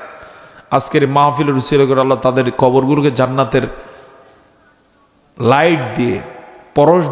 আজকের মাহফিলের উসিলা করে আল্লাহ তাদের কবরগুলোকে জান্নাতের লাইট দিয়ে পরশ দিয়ে